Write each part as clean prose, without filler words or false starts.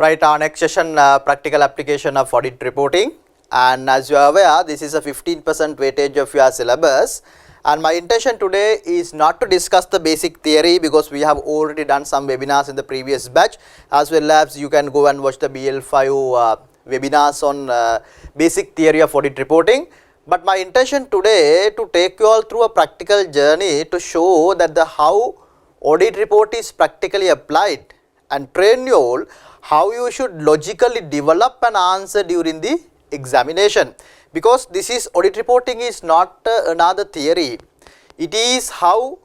Right, our next session, practical application of audit reporting, and as you are aware, this is a 15% weightage of your syllabus, and my intention today is not to discuss the basic theory because we have already done some webinars in the previous batch, as well as you can go and watch the BL5 webinars on basic theory of audit reporting. But my intention today to take you all through a practical journey to show that how audit report is practically applied and train you all how you should logically develop an answer during the examination, because this is audit reporting is not another theory. It is how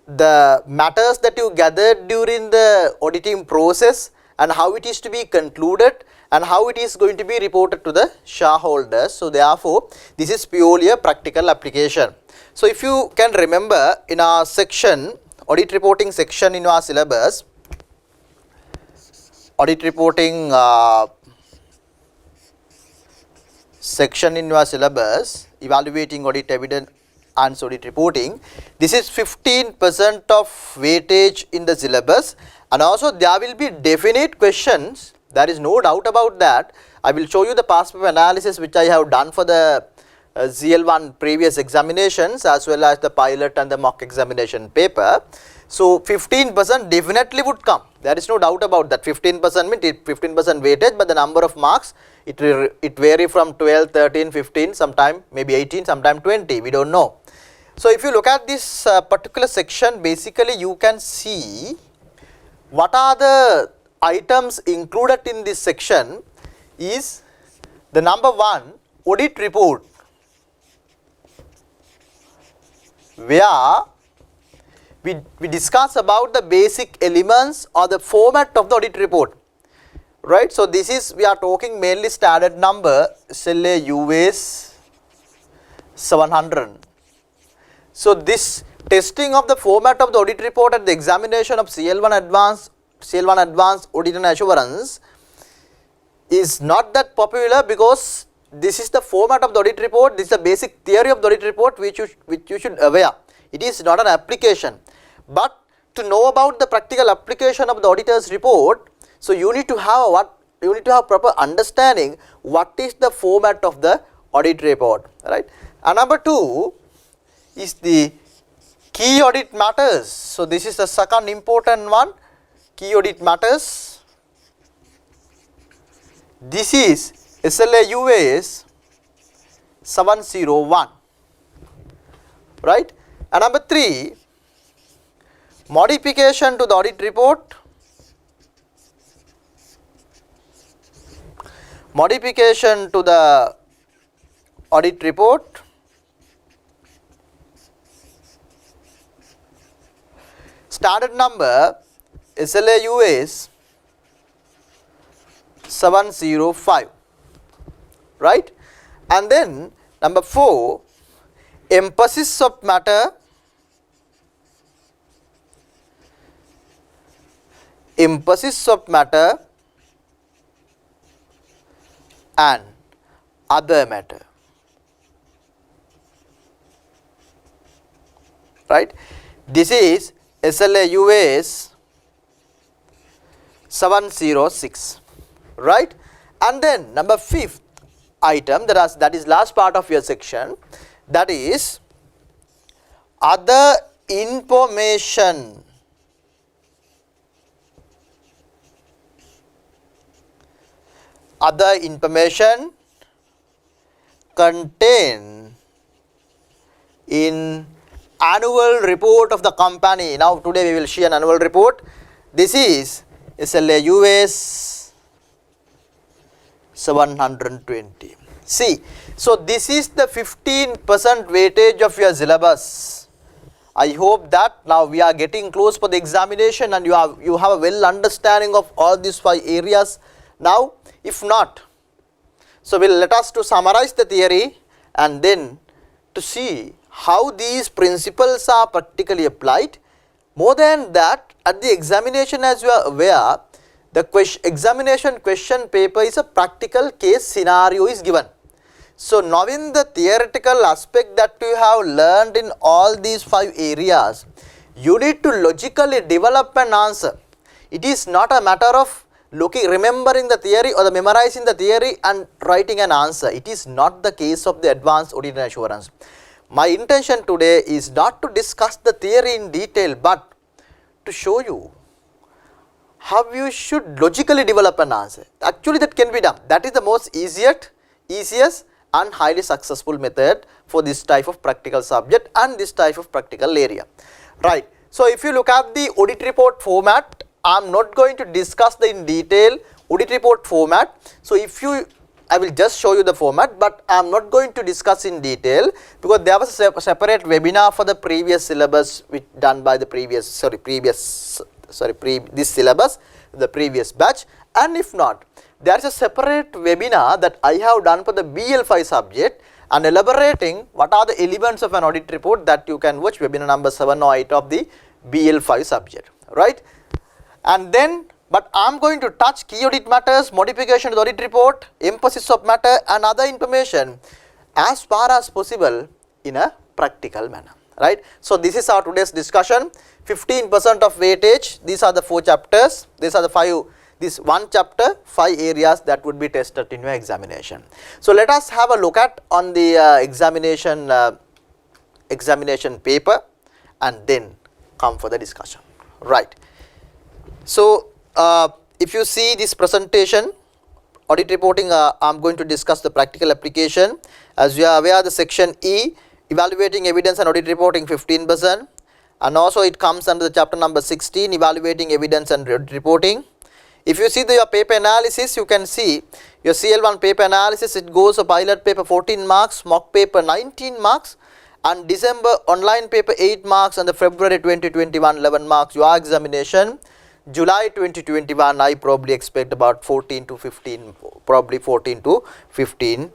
the matters that you gathered during the auditing process and how it is to be concluded and how it is going to be reported to the shareholders. So therefore, this is purely a practical application. So if you can remember, in our section, audit reporting section in our syllabus, audit reporting section in your syllabus, evaluating audit evidence and audit reporting, this is 15% of weightage in the syllabus, and also there will be definite questions, there is no doubt about that. I will show you the past paper analysis which I have done for the ZL1 previous examinations as well as the pilot and the mock examination paper. So 15% definitely would come, there is no doubt about that. 15% means 15% weightage, but the number of marks it vary from 12, 13, 15, sometime maybe 18, sometime 20, we don't know. So if you look at this particular section, basically you can see what are the items included in this section is the number 1, audit report, where we discuss about the basic elements or the format of the audit report, right. So this is, we are talking mainly standard number SLA US 700. So this testing of the format of the audit report at the examination of CL1 advanced audit and assurance is not that popular, because this is the format of the audit report, this is the basic theory of the audit report which you should aware. It is not an application, but to know about the practical application of the auditor's report, so you need to have proper understanding what is the format of the audit report, right. And number 2 is the key audit matters. So this is the second important one, key audit matters. This is SLA US 701, right. And number 3, modification to the audit report, modification to the audit report, standard number SLA US 705, right. And then number 4, emphasis of matter, and other matter, right. This is SLA US 706, right. And then number 5th item, that is last part of your section, that is other information, contained in annual report of the company. Now today we will see an annual report. This is SLA US 720. See, so this is the 15% weightage of your syllabus. I hope that now we are getting close for the examination and you have a well understanding of all these 5 areas now. If not, so let us to summarize the theory and then to see how these principles are practically applied. More than that, at the examination, as you are aware, the examination question paper is a practical case scenario is given. So knowing the theoretical aspect that you have learned in all these 5 areas, you need to logically develop an answer. It is not a matter of remembering the theory or the memorizing the theory and writing an answer. It is not the case of the advanced audit and assurance. My intention today is not to discuss the theory in detail, but to show you how you should logically develop an answer. Actually, that can be done. That is the most easiest and highly successful method for this type of practical subject and this type of practical area. Right. So, if you look at the audit report format, I am not going to discuss the in detail audit report format. So, I will just show you the format, but I am not going to discuss in detail because there was a separate webinar for the previous syllabus which done by the this syllabus, the previous batch, and if not, there is a separate webinar that I have done for the BL5 subject and elaborating what are the elements of an audit report that you can watch webinar number 7 or 8 of the BL5 subject, right? And then, but I am going to touch key audit matters, modification of the audit report, emphasis of matter and other information as far as possible in a practical manner, right? So, this is our today's discussion. 15% of weightage, these are the 4 chapters, these are the 5, this 1 chapter, 5 areas that would be tested in your examination. So, let us have a look at on the examination paper and then come for the discussion, right. So, if you see this presentation, audit reporting, I am going to discuss the practical application. As you are aware, the section E, evaluating evidence and audit reporting 15%, and also it comes under the chapter number 16, evaluating evidence and audit reporting. If you see your paper analysis, you can see your CL1 paper analysis, it goes a pilot paper 14 marks, mock paper 19 marks, and December online paper 8 marks, and the February 2021 11 marks. Your examination July 2021, I probably expect about 14 to 15, probably 14 to 15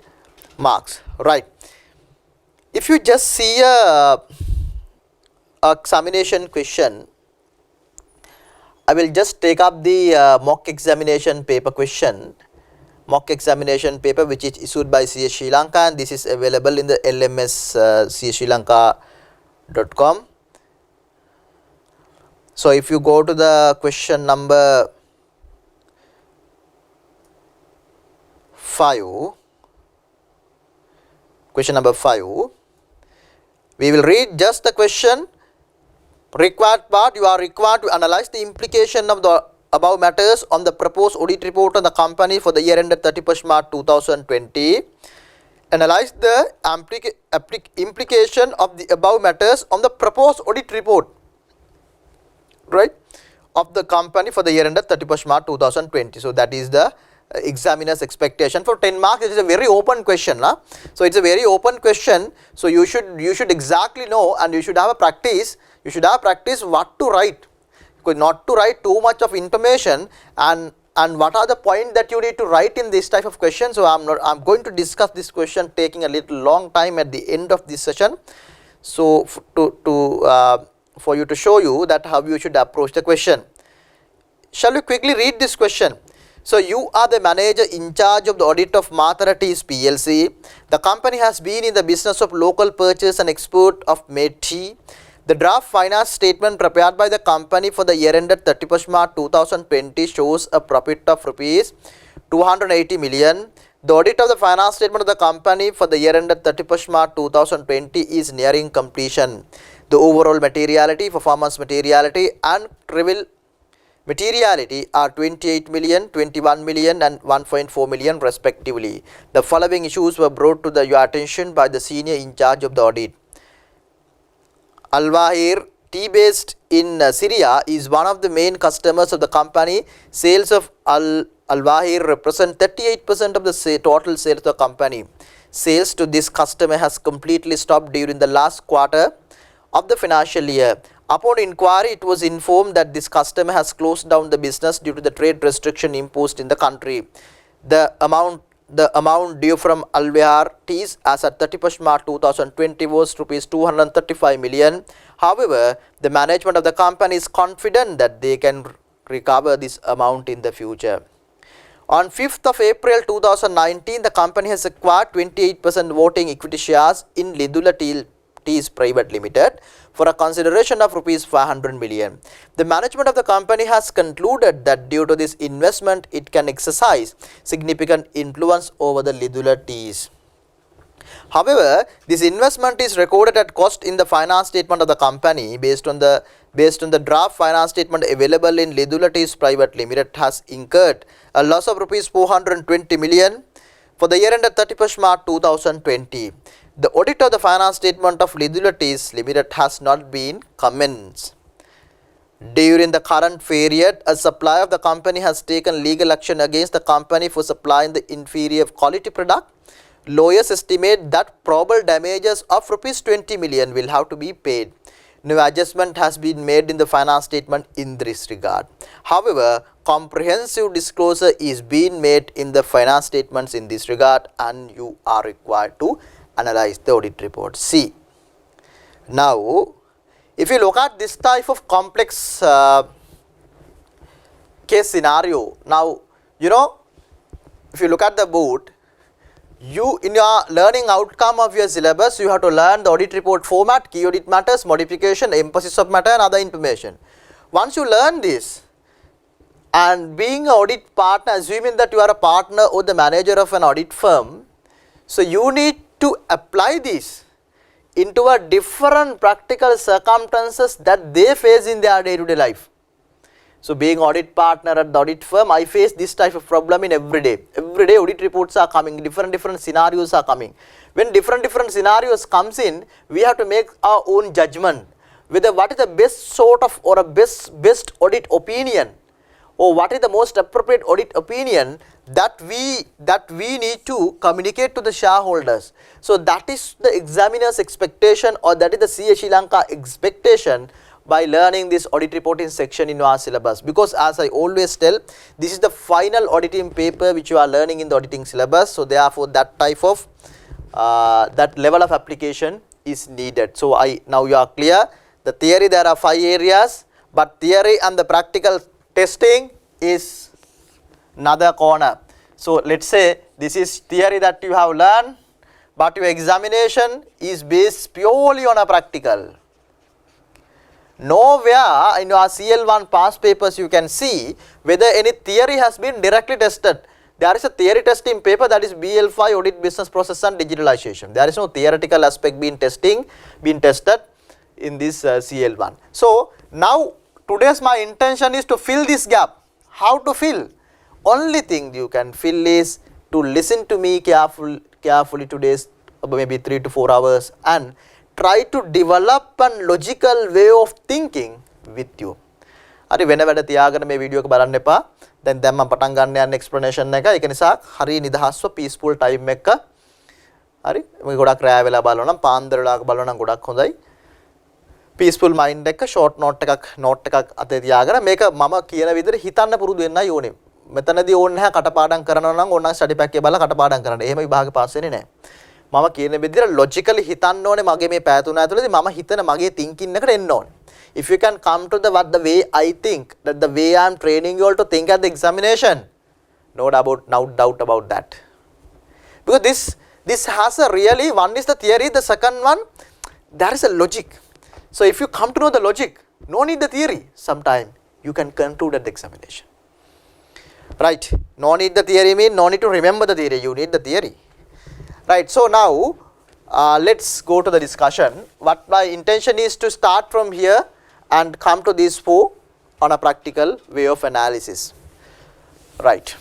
marks, right. If you just see a examination question, I will just take up the mock examination paper question, mock examination paper which is issued by CS Sri Lanka, and this is available in the LMS cssrilanka.com. So, if you go to the question number 5, we will read just the question. Required part, you are required to analyze the implication of the above matters on the proposed audit report on the company for the year ended 31st March 2020. Analyze the implication of the above matters on the proposed audit report, right, of the company for the year ended 31st March 2020. So, that is the examiner's expectation for 10 marks. It is a very open question. So, it is a very open question. So, you should exactly know, and you should have a practice. You should have practice what to write, because not to write too much of information, and what are the points that you need to write in this type of question. So, I am going to discuss this question taking a little long time at the end of this session. So, for you to show you that how you should approach the question. Shall we quickly read this question? So, you are the manager in charge of the audit of Mathura Teas PLC. The company has been in the business of local purchase and export of made tea. The draft finance statement prepared by the company for the year ended 31st March 2020 shows a profit of rupees 280 million. The audit of the finance statement of the company for the year ended 31st March 2020 is nearing completion. The overall materiality, performance materiality and trivial materiality are 28 million, 21 million and 1.4 million respectively. The following issues were brought to your attention by the senior in charge of the audit. Al-Wahir tea based in Syria is one of the main customers of the company. Sales of Al-Wahir represent 38% of the total sales of the company. Sales to this customer has completely stopped during the last quarter of the financial year. Upon inquiry, it was informed that this customer has closed down the business due to the trade restriction imposed in the country. The amount due from Al-Wahir Teas as at 31st March 2020 was Rs 235 million. However, the management of the company is confident that they can recover this amount in the future. On 5th of April 2019, the company has acquired 28% voting equity shares in Lidula Teas Private Limited for a consideration of rupees 500 million. The management of the company has concluded that due to this investment, it can exercise significant influence over the liabilities. However, this investment is recorded at cost in the finance statement of the company based on the draft finance statement available in Liabilities Private Limited has incurred a loss of rupees 420 million for the year ended 31st March 2020. The audit of the finance statement of Liabilities Limited has not been commenced. During the current period, a supplier of the company has taken legal action against the company for supplying the inferior quality product. Lawyers estimate that probable damages of rupees 20 million will have to be paid. No adjustment has been made in the finance statement in this regard. However, comprehensive disclosure is being made in the finance statements in this regard, and you are required to analyze the audit report. See, now if you look at this type of complex case scenario, now if you look at the board, you in your learning outcome of your syllabus, you have to learn the audit report format, key audit matters, modification, emphasis of matter and other information. Once you learn this, and being an audit partner, assuming that you are a partner or the manager of an audit firm, so you need to apply this into a different practical circumstances that they face in their day-to-day life. So being audit partner at the audit firm, I face this type of problem in every day. Every day audit reports are coming, different scenarios are coming. When different scenarios comes in, we have to make our own judgment whether what is the best sort of or a best audit opinion, or what is the most appropriate audit opinion that we need to communicate to the shareholders. So that is the examiner's expectation, or that is the CA Sri Lanka expectation by learning this audit reporting section in our syllabus, because as I always tell, this is the final auditing paper which you are learning in the auditing syllabus. So therefore that type of that level of application is needed. So now you are clear. The theory, there are 5 areas, but theory and the practical testing is another corner. So let's say this is theory that you have learned, but your examination is based purely on a practical. Nowhere in your CL1 past papers you can see whether any theory has been directly tested. There is a theory testing paper, that is BL5, Audit Business Process and Digitalization. There is no theoretical aspect being tested in this CL1. So now today's my intention is to fill this gap. How to fill? Only thing you can fill is to listen to me carefully today's maybe 3 to 4 hours and try to develop a logical way of thinking with you. Hari වෙන වැඩ තියාගෙන මේ video එක බලන්න එපා. දැන් මම පටන් ගන්න යන explanation එක. ඒක නිසා හරිය නිදහස්ව peaceful time එක. හරි. මේ ගොඩක් රෑ වෙලා බලනවා නම් පාන්දර වෙලාවක බලනවා නම් ගොඩක් හොඳයි. peaceful mind එක short note එකක් අතේ තියාගෙන මේක මම කියන විදිහට හිතන්න පුරුදු වෙන්නයි ඕනේ. මෙතනදී ඕනේ නැහැ කටපාඩම් කරනවා නම් ඕනනම් study pack එක බලලා කටපාඩම් කරන්න. එහෙම විභාගෙ පාස් වෙන්නේ නැහැ. මම කියන විදිහට logically හිතන්න ඕනේ මගේ මේ පැය තුන ඇතුළතදී මම හිතන මගේ thinking එකට එන්න ඕනේ. If you can come to the way I think, that the way I am training you all to think at the examination, no doubt about that. Because this has a really, one is the theory, the second one, there is a logic. So if you come to know the logic, no need the theory, sometime you can conclude at the examination. Right, no need the theory means no need to remember the theory, you need the theory. Right, so now let's go to the discussion. What my intention is to start from here and come to these 4 on a practical way of analysis. Right.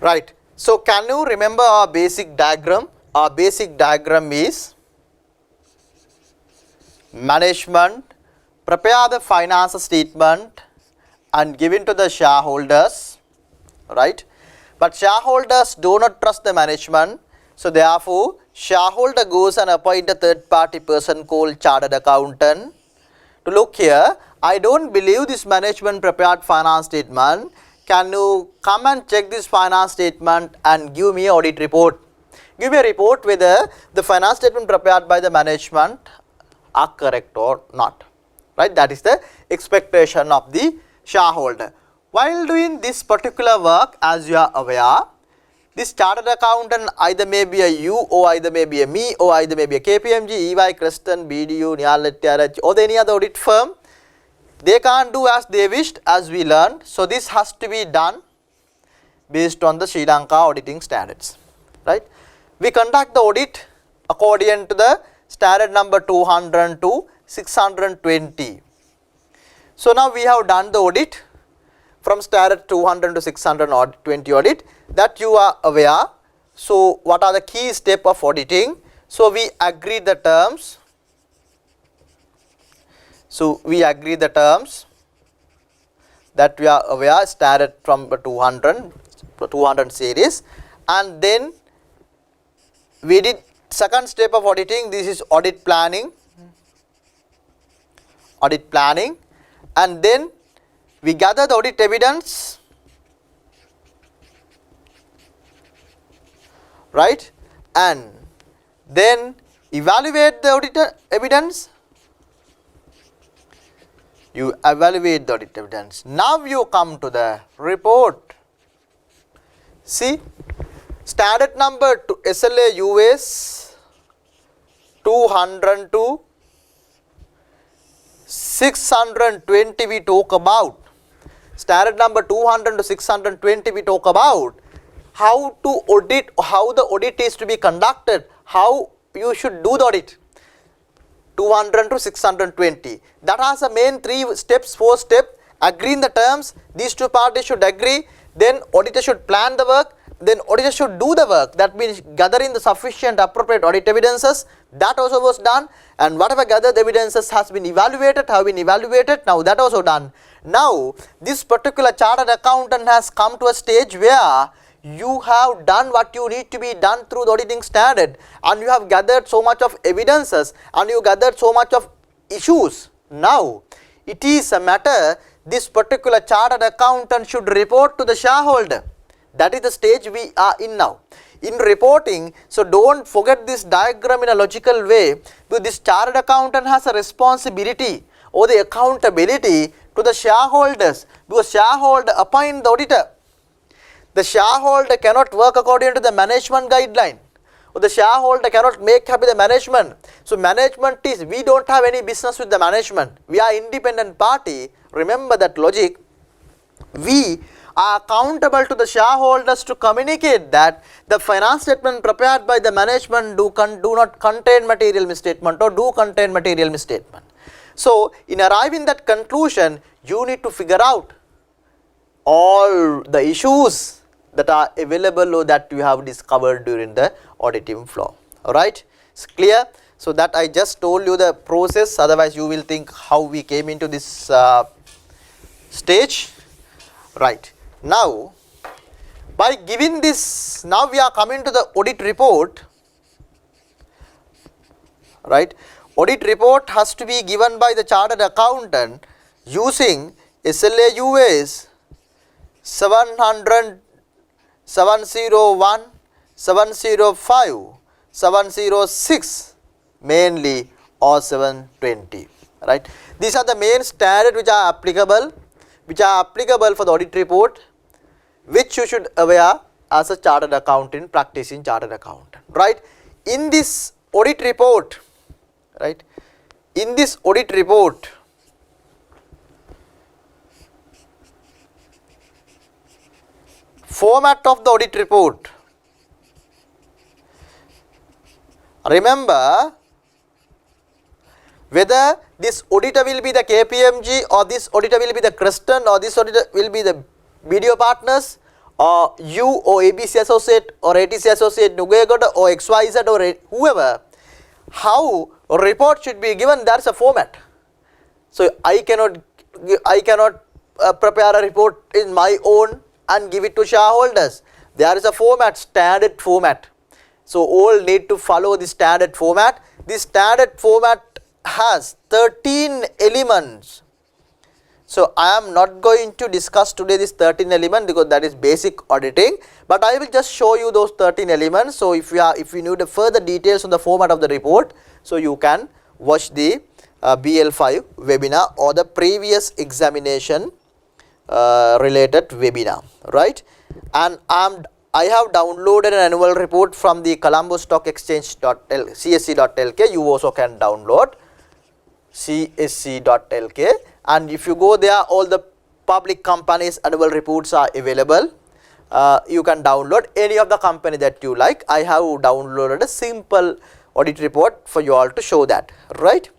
Right. So can you remember our basic diagram? Our basic diagram is management prepare the finance statement and give it to the shareholders, right? But shareholders do not trust the management, so therefore shareholder goes and appoint a third party person called chartered accountant to look here. I don't believe this management prepared finance statement. Can you come and check this finance statement and give me an audit report? Give me a report whether the finance statement prepared by the management are correct or not. Right? That is the expectation of the shareholder. While doing this particular work, as you are aware, this chartered accountant either may be a you or either may be a me or either may be a KPMG, EY, Creston, BDO, Niyalit TRH or any other audit firm. They can't do as they wished, as we learned. So this has to be done based on the Sri Lanka auditing standards. Right? We conduct the audit according to the standard number 200 to 620. So now we have done the audit from standard 200 to 620 audit, that you are aware. So what are the key steps of auditing? So we agree the terms. So we agree the terms that we are aware, standard from 200 series, and then we did second step of auditing. This is audit planning, and then we gather the audit evidence, right, and then evaluate the audit evidence. You evaluate the audit evidence. Now you come to the report. See, standard number SLA US 200 to 620 we talk about. Standard number 200 to 620 we talk about how to audit, how the audit is to be conducted, how you should do the audit. 200 to 620. That has the main 3 steps, 4 steps. Agree in the terms. These two parties should agree. Then auditor should plan the work. Then auditor should do the work. That means gathering the sufficient appropriate audit evidences. That also was done. And whatever gathered evidences has been evaluated, have been evaluated. Now that also done. Now this particular chartered accountant has come to a stage where you have done what you need to be done through the auditing standard, and you have gathered so much of evidences and you gathered so much of issues. Now it is a matter this particular chartered accountant should report to the shareholder. That is the stage we are in now. In reporting, so don't forget this diagram in a logical way, because this chartered accountant has a responsibility or the accountability to the shareholders, because shareholder appoint the auditor. The shareholder cannot work according to the management guideline, or the shareholder cannot make happy the management. So management is, we don't have any business with the management. We are independent party. Remember that logic. We are accountable to the shareholders to communicate that the finance statement prepared by the management do not contain material misstatement or do contain material misstatement. So in arriving that conclusion, you need to figure out all the issues that are available or that you have discovered during the auditing flow. Alright, it's clear? So that I just told you the process, otherwise you will think how we came into this stage. Right, now by giving this, now we are coming to the audit report. Right, audit report has to be given by the chartered accountant using SLA US 700, 701, 705, 706 mainly, or 720. Right, these are the main standards which are applicable for the audit report, which you should aware as a chartered accountant, practicing chartered accountant. Right, in this audit report, right, in this audit report, format of the audit report. Remember, whether this auditor will be the KPMG or this auditor will be the Creston or this auditor will be the BDO partners or you or ABC associate or ATC associate Nugagoda or XYZ or whoever, how a report should be given, there is a format. So I cannot prepare a report in my own and give it to shareholders. There is a format, standard format. So all need to follow the standard format. This standard format has 13 elements. So I am not going to discuss today this 13 element because that is basic auditing, but I will just show you those 13 elements. So if you need further details on the format of the report, so you can watch the BL5 webinar or the previous examination related webinar, right? And I have downloaded an annual report from the Colombo Stock Exchange CSC.lk. You also can download CSC.lk, and if you go there, all the public companies annual reports are available. You can download any of the company that you like. I have downloaded a simple audit report for you all to show that, right?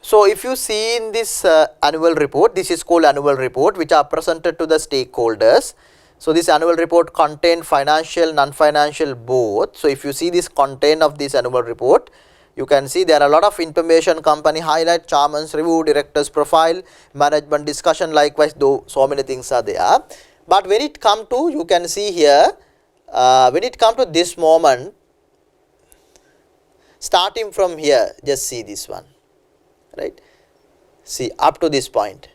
So if you see in this annual report, this is called annual report, which are presented to the stakeholders. So this annual report contains financial, non-financial both. So if you see this content of this annual report, you can see there are a lot of information, company highlight, chairman's review, director's profile, management discussion, likewise though so many things are there. But when it come to, you can see here, when it come to this moment, starting from here, just see this one, right? See up to this point.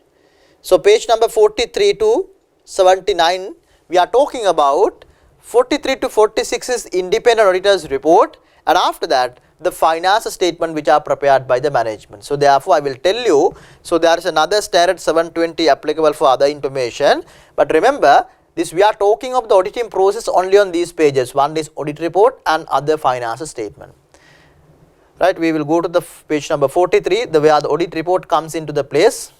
So page number 43 to 79, we are talking about 43 to 46 is independent auditor's report, and after that the finance statement which are prepared by the management. So therefore I will tell you, so there is another standard 720 applicable for other information, but remember this we are talking of the auditing process only on these pages. One is audit report and other finance statement, right? We will go to the page number 43, the where the audit report comes into the place.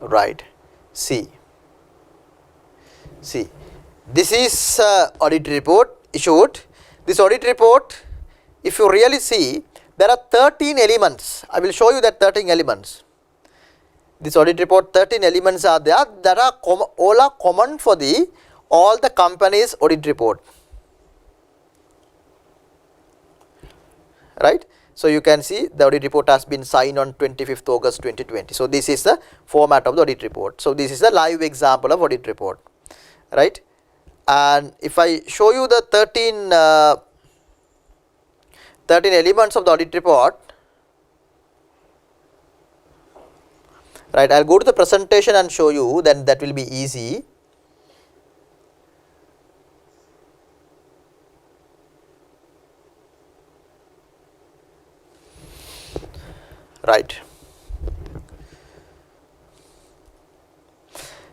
Right, see, this is audit report issued. This audit report, if you really see, there are 13 elements. I will show you that 13 elements. This audit report, 13 elements are there that are all are common for all the companies' audit report, right? So you can see the audit report has been signed on 25th August 2020. So this is the format of the audit report. So this is the live example of audit report, right? And if I show you the 13 elements of the audit report, right, I will go to the presentation and show you, then that will be easy. Right.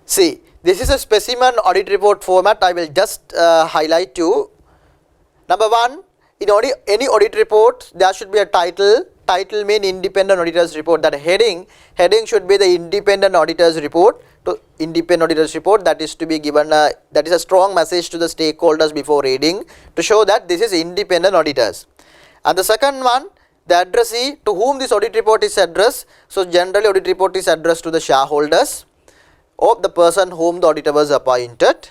See, this is a specimen audit report format. I will just highlight you. Number one, in any audit report, there should be a title. Title means independent auditor's report. That heading should be the independent auditor's report. To independent auditor's report, that is to be given. That is a strong message to the stakeholders before reading to show that this is independent auditors. And the second one, the addressee to whom this audit report is addressed. So generally audit report is addressed to the shareholders of the person whom the auditor was appointed.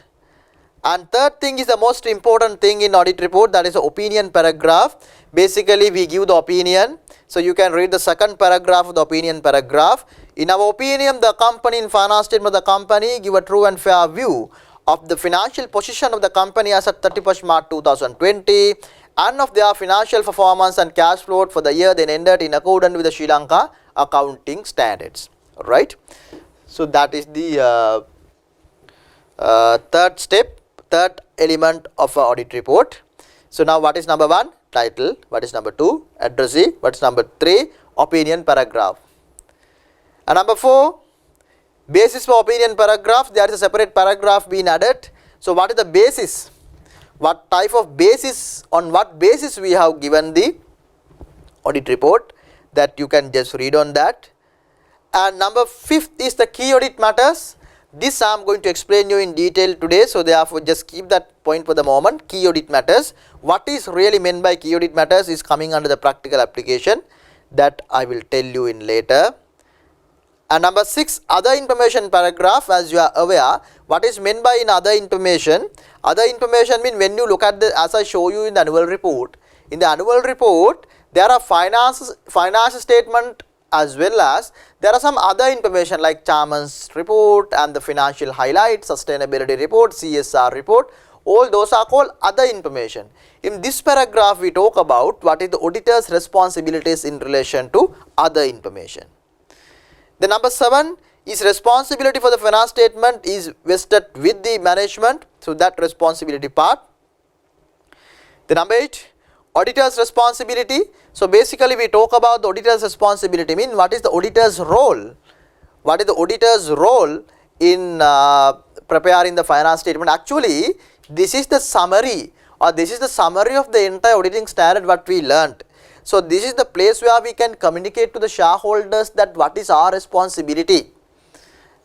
And third thing is the most important thing in audit report, that is the opinion paragraph. Basically we give the opinion. So you can read the second paragraph of the opinion paragraph. In our opinion, the company in finance statement of the company give a true and fair view of the financial position of the company as at 31st March 2020 and of their financial performance and cash flow for the year then ended in accordance with the Sri Lanka accounting standards, right? So that is the third step, third element of our audit report. So now what is number one? Title. What is number two? Addressee. What is number three? Opinion paragraph. And number four, basis for opinion paragraph. There is a separate paragraph being added. So what is the basis? What type of basis, on what basis we have given the audit report, that you can just read on that. And number fifth is the key audit matters. This I am going to explain you in detail today, so therefore just keep that point for the moment. Key audit matters. What is really meant by key audit matters is coming under the practical application, that I will tell you in later. And number 6, other information paragraph. As you are aware, what is meant by in other information? Other information mean when you look at the, as I show you in the annual report. In the annual report, there are finance statement as well as there are some other information like chairman's report and the financial highlights, sustainability report, CSR report. All those are called other information. In this paragraph, we talk about what is the auditor's responsibilities in relation to other information. The number 7, is responsibility for the finance statement is vested with the management, so that responsibility part. The number 8, auditor's responsibility. So basically we talk about the auditor's responsibility, mean what is the auditor's role? What is the auditor's role in preparing the finance statement? Actually, this is the summary, or this is the summary of the entire auditing standard what we learnt. So this is the place where we can communicate to the shareholders that what is our responsibility,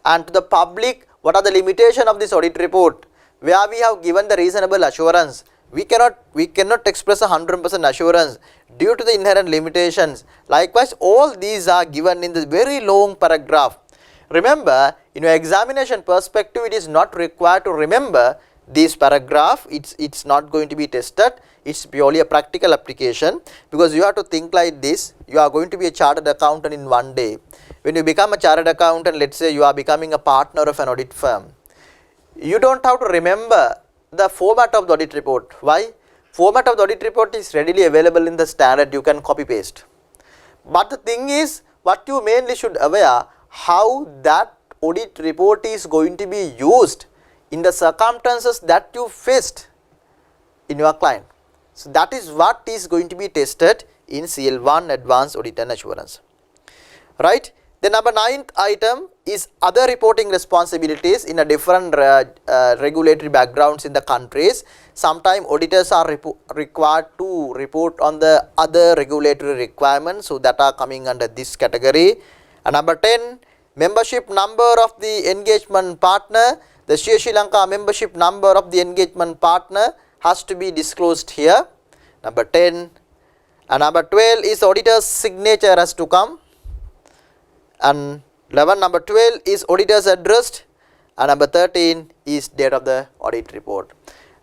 and to the public what are the limitations of this audit report, where we have given the reasonable assurance. We cannot express 100% assurance due to the inherent limitations. Likewise, all these are given in this very long paragraph. Remember, in your examination perspective, it is not required to remember this paragraph. It's not going to be tested. It's purely a practical application, because you have to think like this. You are going to be a chartered accountant in one day. When you become a chartered accountant, let's say you are becoming a partner of an audit firm, you don't have to remember the format of the audit report. Why? Format of the audit report is readily available in the standard, you can copy paste. But the thing is, what you mainly should aware, how that audit report is going to be used in the circumstances that you faced in your client. So that is what is going to be tested in CL1 Advanced Audit and Assurance. Right? The number 9th item is other reporting responsibilities in a different regulatory backgrounds in the countries. Sometimes auditors are required to report on the other regulatory requirements, so that are coming under this category. And number 10, membership number of the engagement partner. The Sri Lanka membership number of the engagement partner has to be disclosed here. Number 10. And number 12 is auditor's signature has to come. And 11, number 12 is auditor's address, and number 13 is date of the audit report.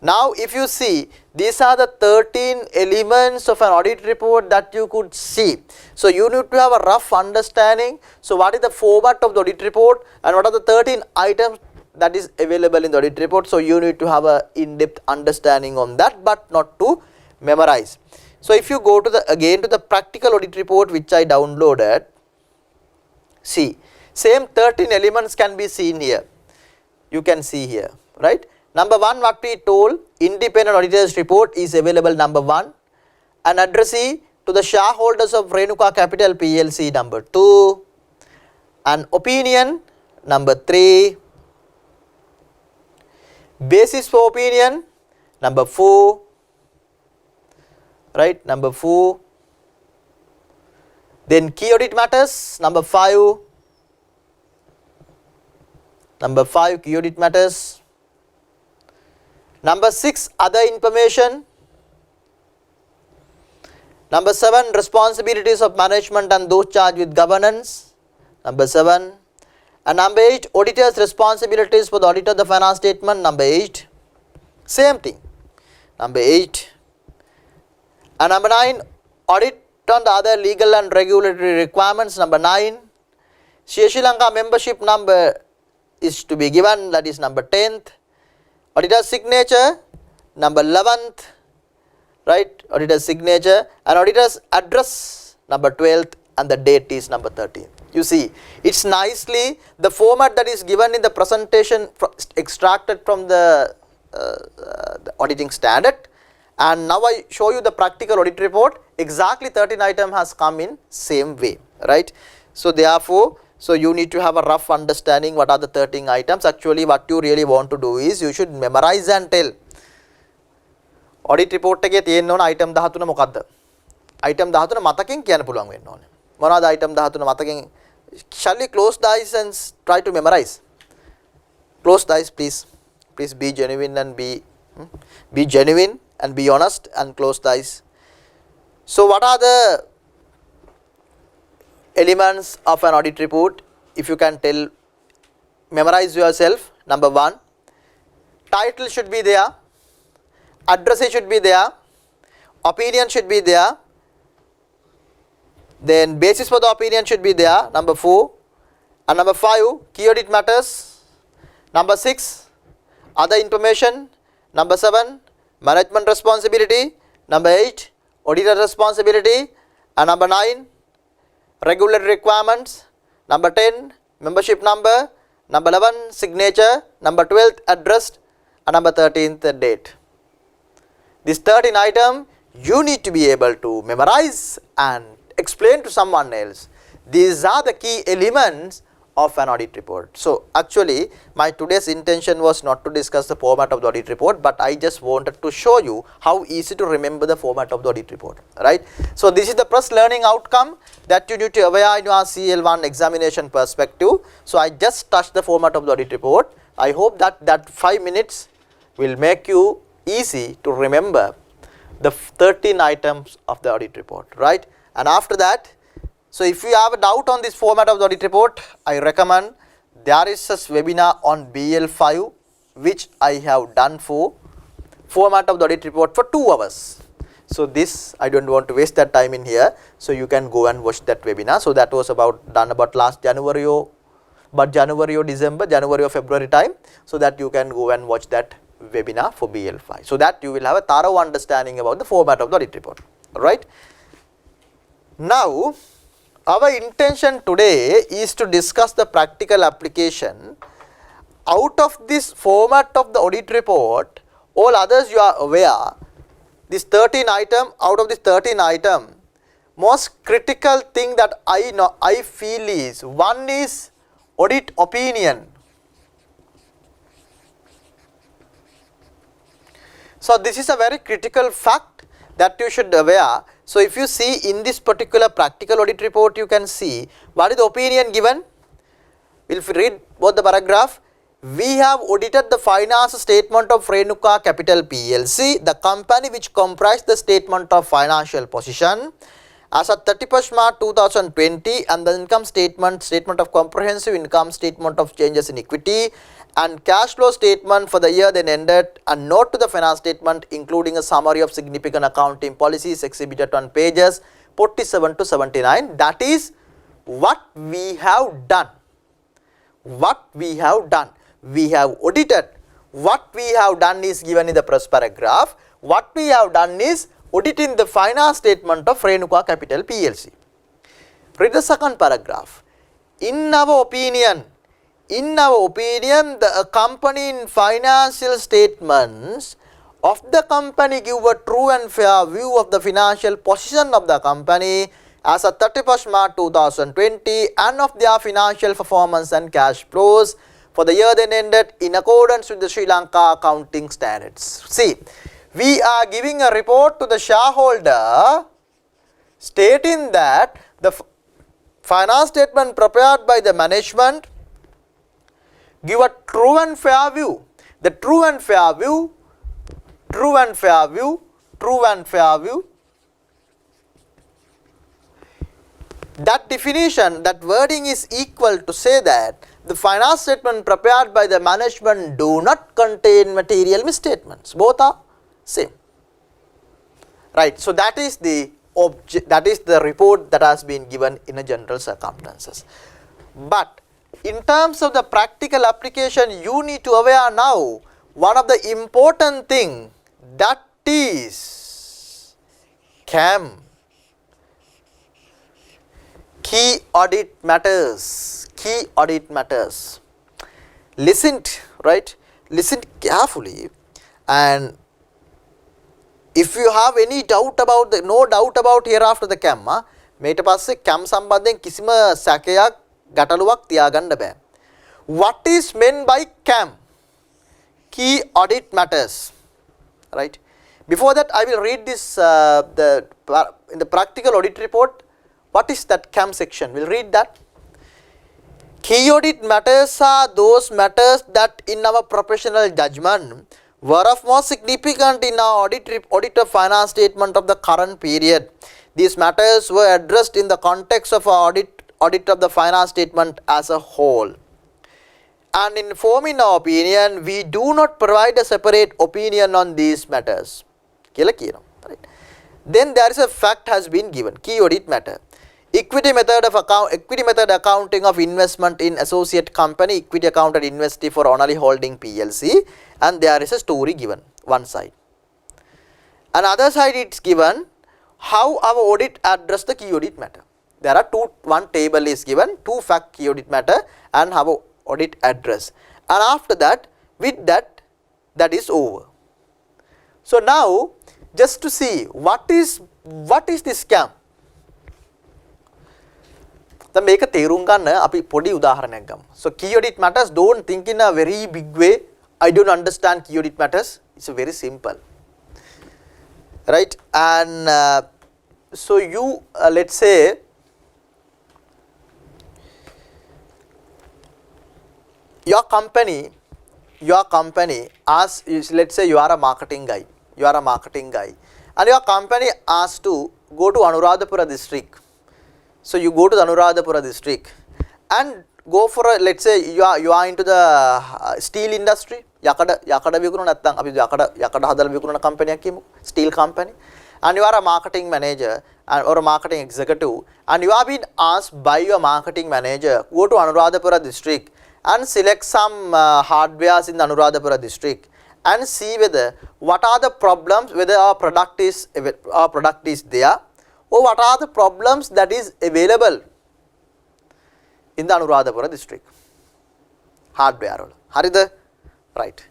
Now if you see, these are the 13 elements of an audit report that you could see. So you need to have a rough understanding. So what is the format of the audit report, and what are the 13 items that is available in the audit report? So you need to have a in-depth understanding on that, but not to memorize. So if you go to the again to the practical audit report which I downloaded, see, same 13 elements can be seen here. You can see here, right? Number 1, what we told, independent auditor's report is available, number 1. An addressee to the shareholders of Renuka Capital PLC, number 2. An opinion, number 3. Basis for opinion, number 4. Right, number 4. Then key audit matters, number 5. Number 5, key audit matters. Number 6, other information. Number 7, responsibilities of management and those charged with governance. Number 7. And number 8, auditor's responsibilities for the audit of the finance statement. Number 8. Same thing. Number 8. And number 9, audit on the other legal and regulatory requirements. Number 9. Sri Lanka membership number is to be given, that is number 10th. Auditor's signature, number 11th. Right, auditor's signature, and auditor's address, number 12th, and the date is number 13. You see, it's nicely the format that is given in the presentation extracted from the auditing standard, and now I show you the practical audit report. Exactly 13 item has come in same way, right? So therefore, so you need to have a rough understanding what are the 13 items. Actually what you really want to do is you should memorize and tell. Audit report එකේ තියෙන්න ඕන item 13 මොකක්ද? Item 13 මතකෙන් කියන්න පුළුවන් වෙන්න ඕනේ. මොනවාද item 13 මතකෙන්? Shall we close the eyes and try to memorize? Close the eyes, please. Please be genuine and be genuine and be honest and close the eyes. So what are the elements of an audit report? If you can tell, memorize yourself. Number 1, title should be there. Address should be there, opinion should be there, then basis for the opinion should be there, number 4, and number 5, key audit matters, number 6, other information, number 7, management responsibility, number 8, auditor responsibility, and number 9, regulatory requirements, number 10, membership number, number 11 signature, number 12 address, and number 13th date. This 13 item you need to be able to memorize and explain to someone else. These are the key elements of an audit report. So actually my today's intention was not to discuss the format of the audit report, but I just wanted to show you how easy to remember the format of the audit report, right? So this is the first learning outcome that you need to aware in your CL1 examination perspective. So I just touched the format of the audit report. I hope that 5 minutes will make you easy to remember the 13 items of the audit report, right? And after that, so if you have a doubt on this format of the audit report, I recommend there is a webinar on BL5 which I have done for format of the audit report for 2 hours. So this I don't want to waste that time in here, so you can go and watch that webinar. So that was done about last January or December, January or February time, so that you can go and watch that webinar for BL5, so that you will have a thorough understanding about the format of the audit report, right? Now our intention today is to discuss the practical application. Out of this format of the audit report, all others you are aware, this 13 item, out of this 13 item, most critical thing that I feel is, one is audit opinion. So this is a very critical fact that you should aware. So if you see in this particular practical audit report, you can see what is the opinion given. If you read both the paragraph, we have audited the finance statement of Renuka Capital PLC, the company which comprised the statement of financial position as of 31st March 2020, and the income statement, statement of comprehensive income, statement of changes in equity, and cash flow statement for the year then ended, and note to the finance statement including a summary of significant accounting policies exhibited on pages 47 to 79. That is what we have done. What we have done. We have audited. What we have done is given in the first paragraph. What we have done is auditing the finance statement of Renuka Capital PLC. Read the second paragraph. In our opinion, the accompanying financial statements of the company give a true and fair view of the financial position of the company as of 31st March 2020 and of their financial performance and cash flows for the year then ended in accordance with the Sri Lanka accounting standards. See, we are giving a report to the shareholder stating that the finance statement prepared by the management give a true and fair view. The true and fair view, true and fair view, true and fair view. That definition, that wording is equal to say that the finance statement prepared by the management do not contain material misstatements. Both are same. Right. So that is the report that has been given in a general circumstances. But in terms of the practical application, you need to aware now one of the important thing, that is CAM, key audit matters. Key audit matters. Listen, right? Listen carefully, and if you have any doubt about the, no doubt about hereafter the CAM, මේට පස්සේ CAM සම්බන්ධයෙන් කිසිම සැකයක් ගැටලුවක් තියාගන්න බෑ. What is meant by CAM? Key audit matters, right? Before that, I will read this in the practical audit report. What is that CAM section? We'll read that. Key audit matters are those matters that in our professional judgment were of more significant in our audit of finance statement of the current period. These matters were addressed in the context of our audit of the finance statement as a whole. And in forming our opinion, we do not provide a separate opinion on these matters. Right? Then there is a fact has been given. Key audit matter. Equity method accounting of investment in associate company, equity accounted investee for Onali Holding PLC, and there is a story given one side. Another side it's given how our audit address the key audit matter. there are one table is given, 2 fact key audit matter and have a audit address, and after that, with that is over. So now just to see what is this scam. දැන් මේක තේරුම් ගන්න අපි පොඩි උදාහරණයක් ගමු. So key audit matters, don't think in a very big way. I don't understand key audit matters. It's very simple, right? And so you let's say your company asks, let's say you are a marketing guy, and your company asks to go to Anuradhapura district. So you go to the Anuradhapura district and go for a, let's say you are into the steel industry. යකඩ විකුණන නැත්නම් අපි යකඩ හදලා විකුණන කම්පැනියක් කියමු, steel company, and you are a marketing manager or a marketing executive, and you have been asked by your marketing manager, go to Anuradhapura district and select some hardwares in the Anuradhapura district and see whether what are the problems, whether our product is there, or what are the problems that is available in the Anuradhapura district. Hardware වල. හරිද? Right.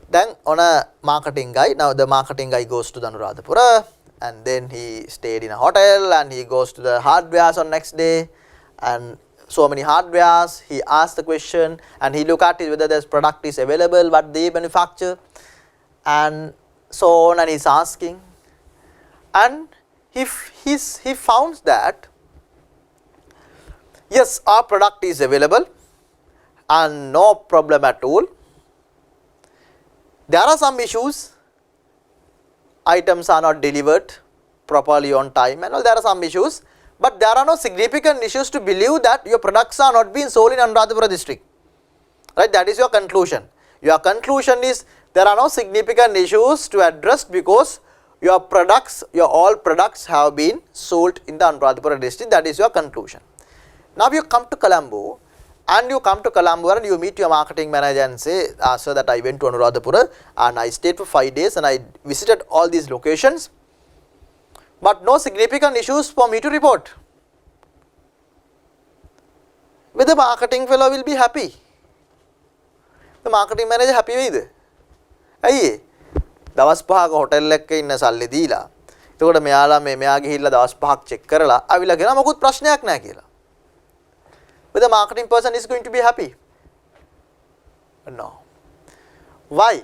Then on a marketing guy, now the marketing guy goes to the Anuradhapura and then he stayed in a hotel and he goes to the hardwares on next day, and so many hardwares, he asks the question and he look at it whether this product is available, what they manufacture, and so on, and he's asking, and he found that yes, our product is available and no problem at all. There are some issues, items are not delivered properly on time and all, there are some issues, but there are no significant issues to believe that your products are not being sold in Anuradhapura district. Right, that is your conclusion. Your conclusion is there are no significant issues to address because your all products have been sold in the Anuradhapura district. That is your conclusion. Now you come to Colombo and you meet your marketing manager and say, sir, that I went to Anuradhapura and I stayed for 5 days and I visited all these locations, but no significant issues for me to report. With the marketing fellow will be happy. The marketing manager happy with it. ඇයි දවස් 5ක hotel එකක ඉන්න සල්ලි දීලා එතකොට මෙයා ගිහිල්ලා දවස් 5ක් චෙක් කරලා අවිලා ගෙන මොකුත් ප්‍රශ්නයක් නැහැ කියලා. But the marketing person is going to be happy? No. Why?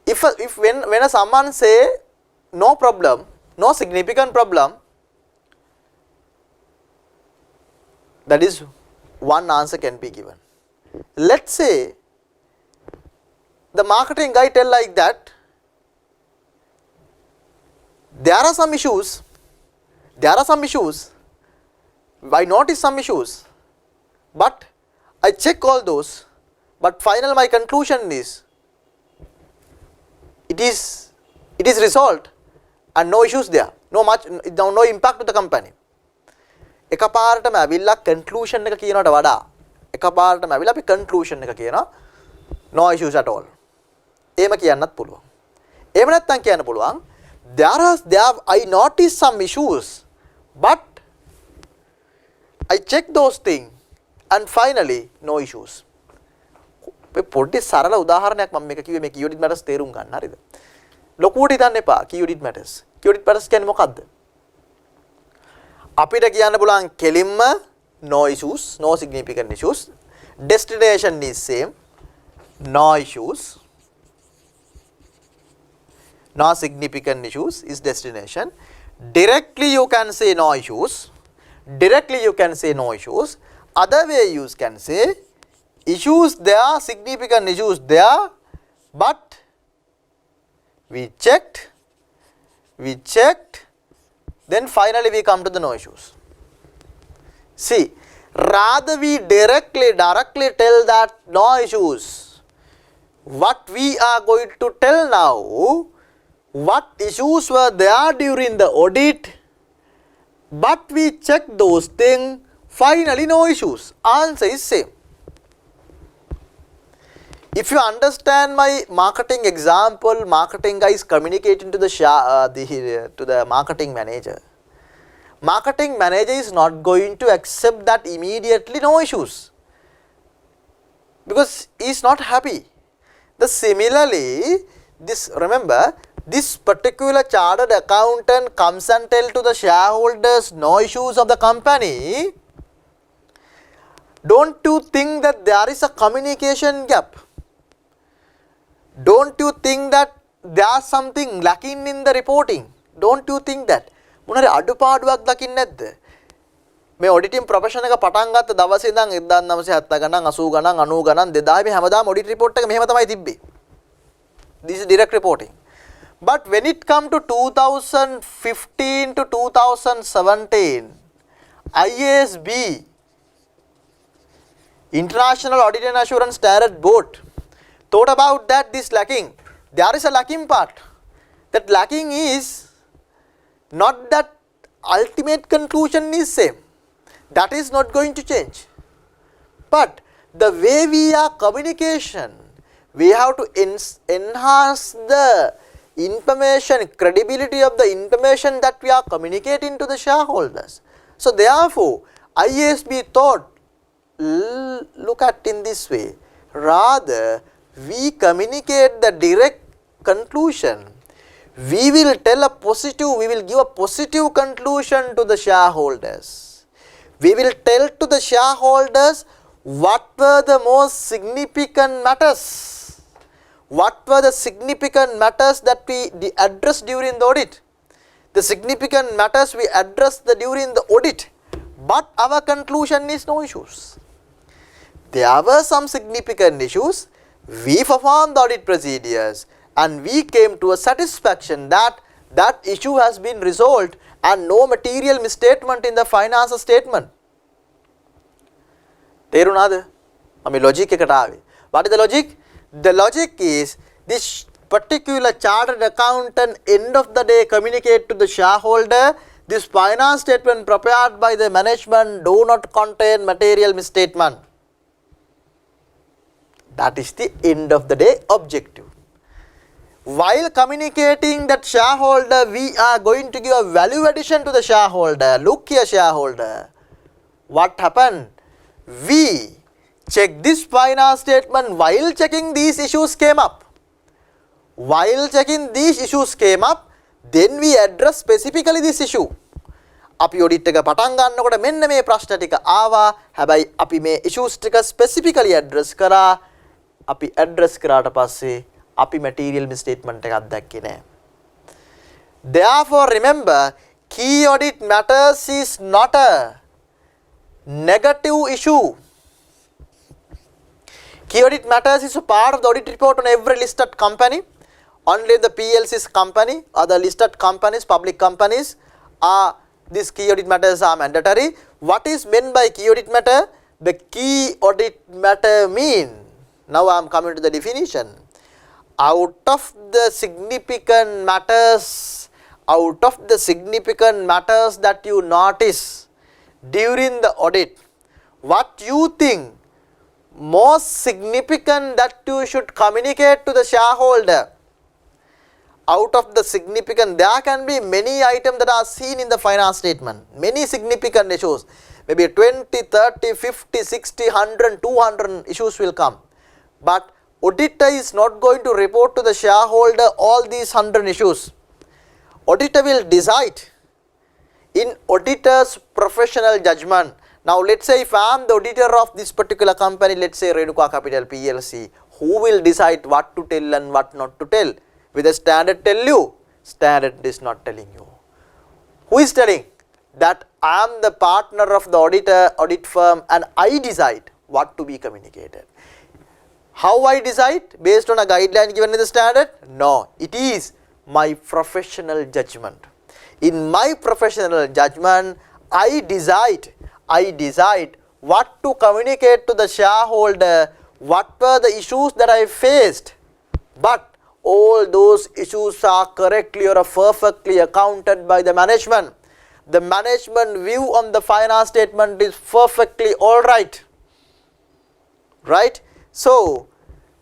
If when someone say no problem, no significant problem, that is one answer can be given. Let's say the marketing guy tell like that, there are some issues, I notice some issues, but I check all those, but final my conclusion is it is resolved and no issues there, no impact to the company. එකපාරටම ඇවිල්ලා conclusion එක කියනවට වඩා එකපාරටම ඇවිල්ලා අපි conclusion එක කියනවා no issues at all. එහෙම කියන්නත් පුළුවන්. එහෙම නැත්නම් කියන්න පුළුවන් I noticed some issues, but I checked those things and finally no issues. පොඩි සරල උදාහරණයක් මම මේක කිව්වේ මේ key audit matters තේරුම් ගන්න. හරිද? ලොකුවට හිතන්න එපා key audit matters. Key audit matters කියන්නේ මොකක්ද? අපිට කියන්න පුළුවන් කෙලින්ම no issues, no significant issues. Destination is same, no issues. No significant issues is destination. Directly you can say no issues. Other way you can say issues there, significant issues there, but we checked, then finally we come to the no issues. See, rather we directly tell that no issues. What we are going to tell now, what issues were there during the audit, but we checked those things, finally no issues. Answer is same. If you understand my marketing example, marketing guy is communicating to the marketing manager Marketing manager is not going to accept that immediately, no issues, because he is not happy. Similarly, remember, this particular chartered accountant comes and tell to the shareholders no issues of the company. Don't you think that there is a communication gap? Don't you think that there is something lacking in the reporting? Don't you think that? මොනරි අඩුපාඩුවක් දකින්නේ නැද්ද? මේ ඔඩිටින් profession එක පටන් ගත්ත දවසේ ඉඳන් 1970 ගණන් 80 ගණන් 90 ගණන් 2000 මේ හැමදාම ඔඩිට් රිපෝට් එක මෙහෙම තමයි තිබ්බේ. This is direct reporting. But when it come to 2015 to 2017, IASB, International Audit and Assurance Standard Board, thought about that this lacking. There is a lacking part. That lacking is not that ultimate conclusion is same. That is not going to change. But the way we are communication, we have to enhance the information, credibility of the information that we are communicating to the shareholders. So therefore, IASB thought, look at in this way, rather we communicate the direct conclusion. We will tell a positive, we will give a positive conclusion to the shareholders. We will tell to the shareholders what were the most significant matters. What were the significant matters that we addressed during the audit? The significant matters we addressed during the audit, but our conclusion is no issues. There were some significant issues. We performed the audit procedures and we came to a satisfaction that that issue has been resolved and no material misstatement in the financial statement. තේරුණාද? අපි logic එකට ආවේ. What is the logic? The logic is this particular chartered accountant end of the day communicate to the shareholder, this finance statement prepared by the management do not contain material misstatement. That is the end of the day objective. While communicating that shareholder, we are going to give a value addition to the shareholder. Look here, shareholder, what happened? We check this finance statement. While checking, these issues came up. While checking, these issues came up. Then we address specifically this issue. අපි audit එක පටන් ගන්නකොට මෙන්න මේ ප්‍රශ්න ටික ආවා. හැබැයි අපි මේ issues ටික specifically address කරා. අපි address කරාට පස්සේ අපි material misstatement එකක් දැක්කේ නැහැ. Therefore, remember, key audit matters is not a negative issue. Key audit matters is a part of the audit report on every listed company. Only the PLC's company or the listed companies, public companies, these key audit matters are mandatory. What is meant by key audit matter? The key audit matter mean, now I am coming to the definition. Out of the significant matters that you notice during the audit, what you think most significant that you should communicate to the shareholder. Out of the significant, there can be many items that are seen in the finance statement, many significant issues, maybe 20, 30, 50, 60, 100, 200 issues will come. But auditor is not going to report to the shareholder all these 100 issues. Auditor will decide in auditor's professional judgment. Now let's say if I am the auditor of this particular company, let's say Renuka Capital PLC, who will decide what to tell and what not to tell? Will the standard tell you? Standard is not telling you. Who is telling? That I am the partner of the audit firm and I decide what to be communicated. How I decide? Based on a guideline given in the standard? No, it is my professional judgment. In my professional judgment, I decide what to communicate to the shareholder, what were the issues that I faced. But all those issues are correctly or perfectly accounted by the management. The management view on the finance statement is perfectly all right. Right? So,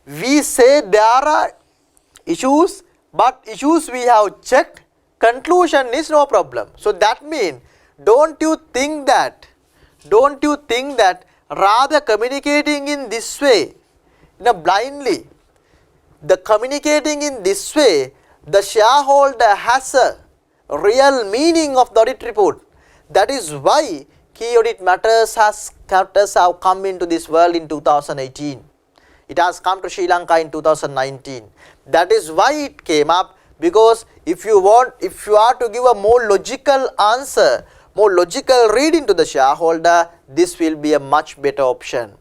we say there are issues, but issues we have checked, conclusion is no problem. So, that means Don't you think that rather communicating in this way, blindly, the communicating in this way, the shareholder has a real meaning of the audit report. That is why key audit matters have come into this world in 2018. It has come to Sri Lanka in 2019. That is why it came up, because if you are to give a more logical answer, more logical reading to the shareholder, this will be a much better option.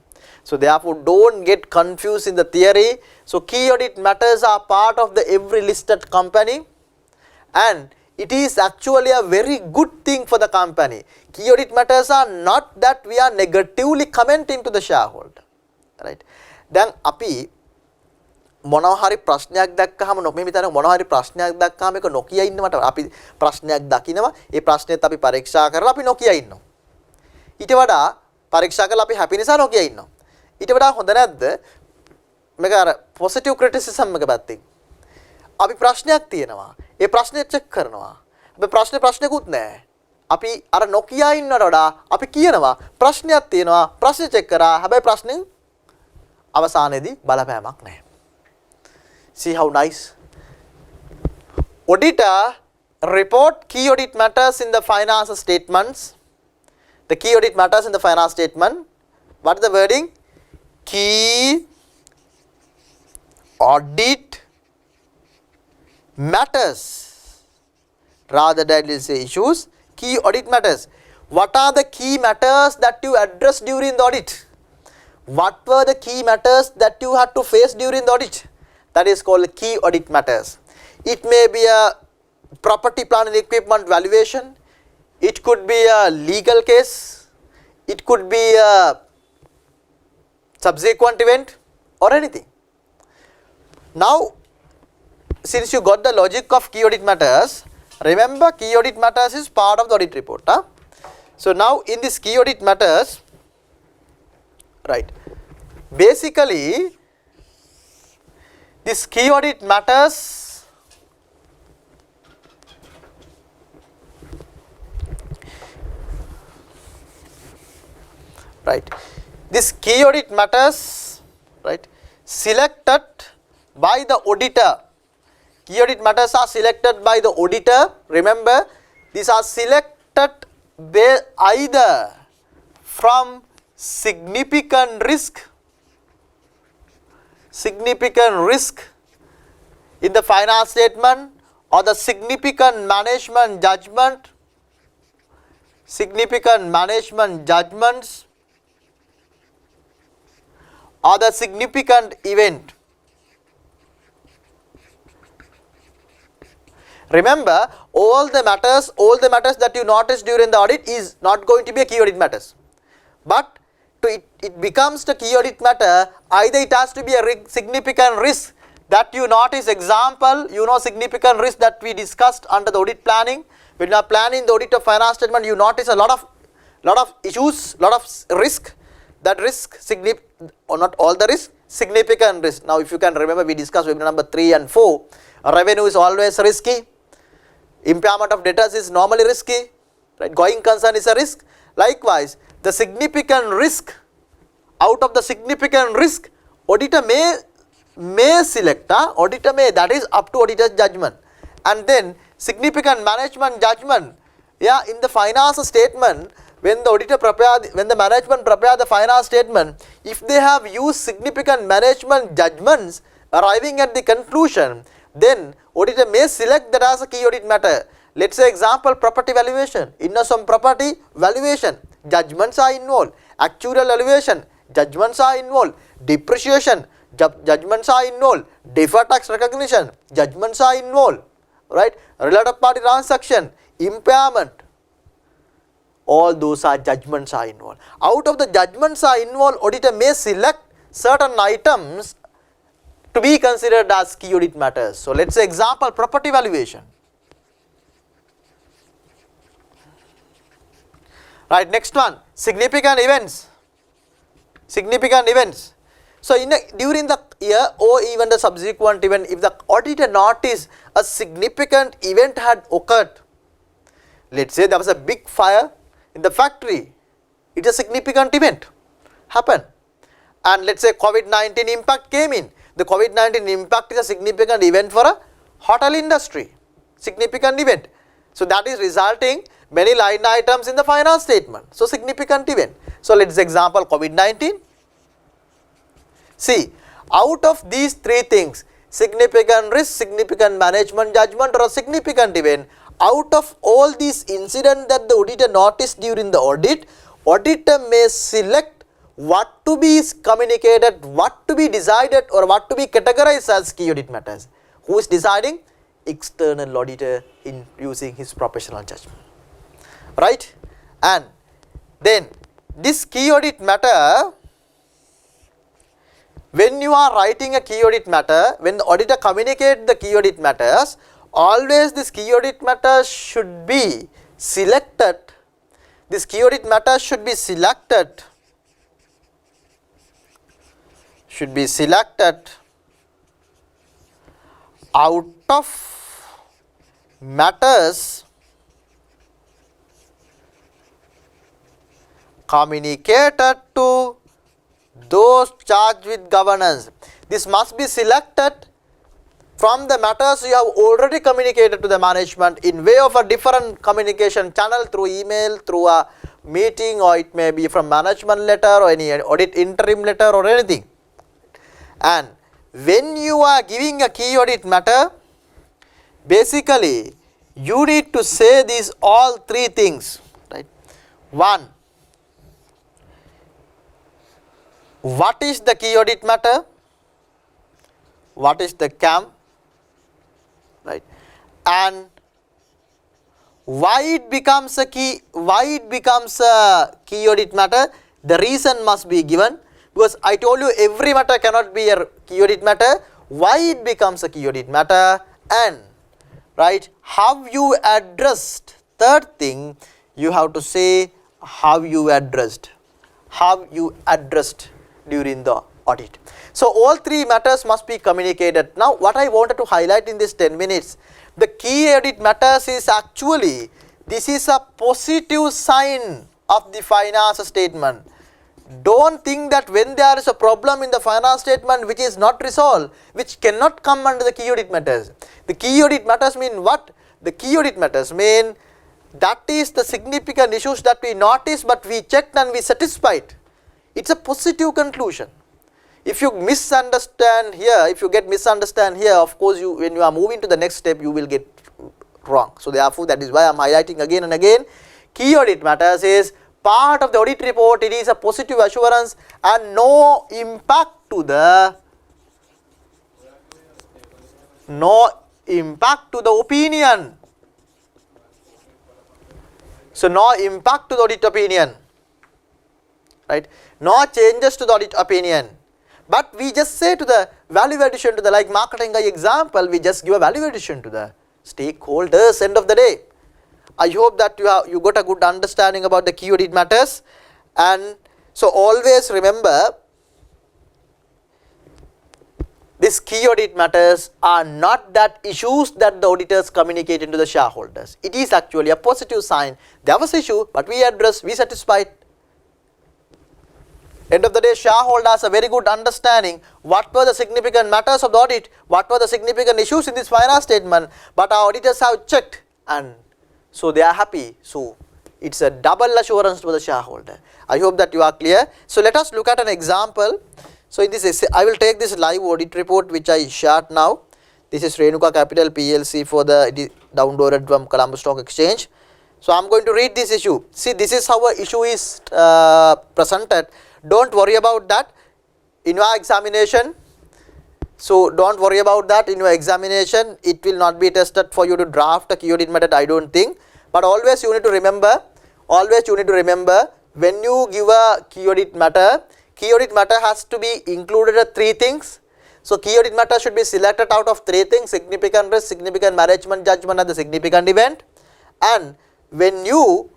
So therefore, don't get confused in the theory. So key audit matters are part of the every listed company, and it is actually a very good thing for the company. Key audit matters are not that we are negatively commenting to the shareholder, right? දැන් අපි මොනවා හරි ප්‍රශ්නයක් දැක්කහම මේ විතර මොනවා හරි ප්‍රශ්නයක් දැක්කහම ඒක නොකිය ඉන්නවට අපි ප්‍රශ්නයක් දකිනවා ඒ ප්‍රශ්නෙත් අපි පරීක්ෂා කරලා අපි නොකිය ඉන්නවා ඊට වඩා පරීක්ෂා කරලා අපි හැපි නිසා නොකිය ඉන්නවා ඊට වඩා හොඳ නැද්ද මේක අර පොසිටිව් ක්‍රිටිසිසම් එක පැත්තෙන් අපි ප්‍රශ්නයක් තියෙනවා ඒ ප්‍රශ්නේ චෙක් කරනවා අපි ප්‍රශ්නකුත් නැහැ අපි අර නොකිය ඉන්නවට වඩා අපි කියනවා ප්‍රශ්නයක් තියෙනවා ප්‍රශ්නේ චෙක් කරා හැබැයි ප්‍රශ්නේ අවසානයේදී බලපෑමක් නැහැ. See how nice. Auditor report key audit matters in the financial statements. The key audit matters in the finance statement. What is the wording? Key audit matters. Rather than say issues, key audit matters. What are the key matters that you address during the audit? What were the key matters that you had to face during the audit? That is called key audit matters. It may be a property, plant and equipment valuation. It could be a legal case. It could be a subsequent event or anything. Now, since you got the logic of key audit matters, remember key audit matters is part of the audit report. Huh? So now in this key audit matters, right, basically this key audit matters right, this key audit matters, right, selected by the auditor. Key audit matters are selected by the auditor. Remember, these are selected either from significant risk in the finance statement, or the significant management judgments, or the significant event. Remember, all the matters that you notice during the audit is not going to be a key audit matters, but it becomes the key audit matter, either it has to be a significant risk that you notice. Example, significant risk that we discussed under the audit planning. When you are planning the audit of finance statement, you notice a lot of issues, lot of risk. That risk, or not all the risk, significant risk. Now if you can remember, we discussed webinar number 3 and 4, revenue is always risky, impairment of debtors is normally risky, right? Going concern is a risk. Likewise, the significant risk, out of the significant risk, auditor may select, that is up to auditor's judgment. And then significant management judgment, in the financial statement, when the management prepare the finance statement, if they have used significant management judgments arriving at the conclusion, then auditor may select that as a key audit matter. Let's say example, property valuation. In some property valuation, judgments are involved. Actuarial valuation, judgments are involved. Depreciation, judgments are involved. Deferred tax recognition, judgments are involved. Right? Related party transaction, impairment, all those are judgments are involved. Out of the judgments are involved, auditor may select certain items to be considered as key audit matters. So let's say example, property valuation. Right, next one, significant events. So during the year or even the subsequent event, if the auditor noticed a significant event had occurred, Let's say there was a big fire in the factory. It is a significant event happened. And let's say COVID-19 impact came in. The COVID-19 impact is a significant event for a hotel industry. Significant event. So that is resulting many line items in the finance statement. So significant event. So let's example COVID-19. See, out of these three things, significant risk, significant management judgment or a significant event, out of all these incidents that the auditor noticed during the audit, auditor may select what to be communicated, what to be decided or what to be categorized as key audit matters. Who is deciding? External auditor in using his professional judgment. Right? And then this key audit matter, when you are writing a key audit matter, when the auditor communicates the key audit matters, always this key audit matter should be selected. This key audit matter should be selected out of matters communicated to those charged with governance. This must be selected from the matters you have already communicated to the management in way of a different communication channel, through email, through a meeting, or it may be from management letter or any audit interim letter or anything. And when you are giving a key audit matter, basically you need to say these all three things, right? One, what is the key audit matter? What is the CAM? Right? And why it becomes a key audit matter? The reason must be given, because I told you every matter cannot be a key audit matter. Why it becomes a key audit matter, and right, how you addressed. Third thing, you have to say how you addressed during the audit. So all three matters must be communicated. Now what I wanted to highlight in this 10 minutes, the key audit matters is actually, this is a positive sign of the finance statement. Don't think that when there is a problem in the finance statement which is not resolved, which cannot come under the key audit matters. The key audit matters mean what? The key audit matters mean that is the significant issues that we noticed but we checked and we satisfied. It's a positive conclusion. If you misunderstand here, if you get misunderstand here, of course when you are moving to the next step you will get wrong. So therefore that is why I am highlighting again and again, key audit matters is part of the audit report. It is a positive assurance and no impact to the opinion. So no impact to the audit opinion, right? No changes to the audit opinion. But we just say to the value addition to the, like marketing example, we just give a value addition to the stakeholders end of the day. I hope that you got a good understanding about the key audit matters. And so always remember, these key audit matters are not that issues that the auditors communicate to the shareholders. It is actually a positive sign. There was issue, but we addressed, we satisfied. End of the day, shareholders have a very good understanding what were the significant matters of the audit, what were the significant issues in this finance statement, but our auditors have checked and so they are happy. So it's a double assurance to the shareholder. I hope that you are clear. So let us look at an example. So in this, I will take this live audit report which I shared now. This is Renuka Capital PLC for the downloaded from Colombo Stock Exchange. So I am going to read this issue. See, this is how an issue is presented. Don't worry about that in your examination. So don't worry about that in your examination. It will not be tested for you to draft a key audit matter, I don't think. But always you need to remember, when you give a key audit matter has to be included at three things. So key audit matter should be selected out of three things: significant risk, significant management judgment and the significant event. And when you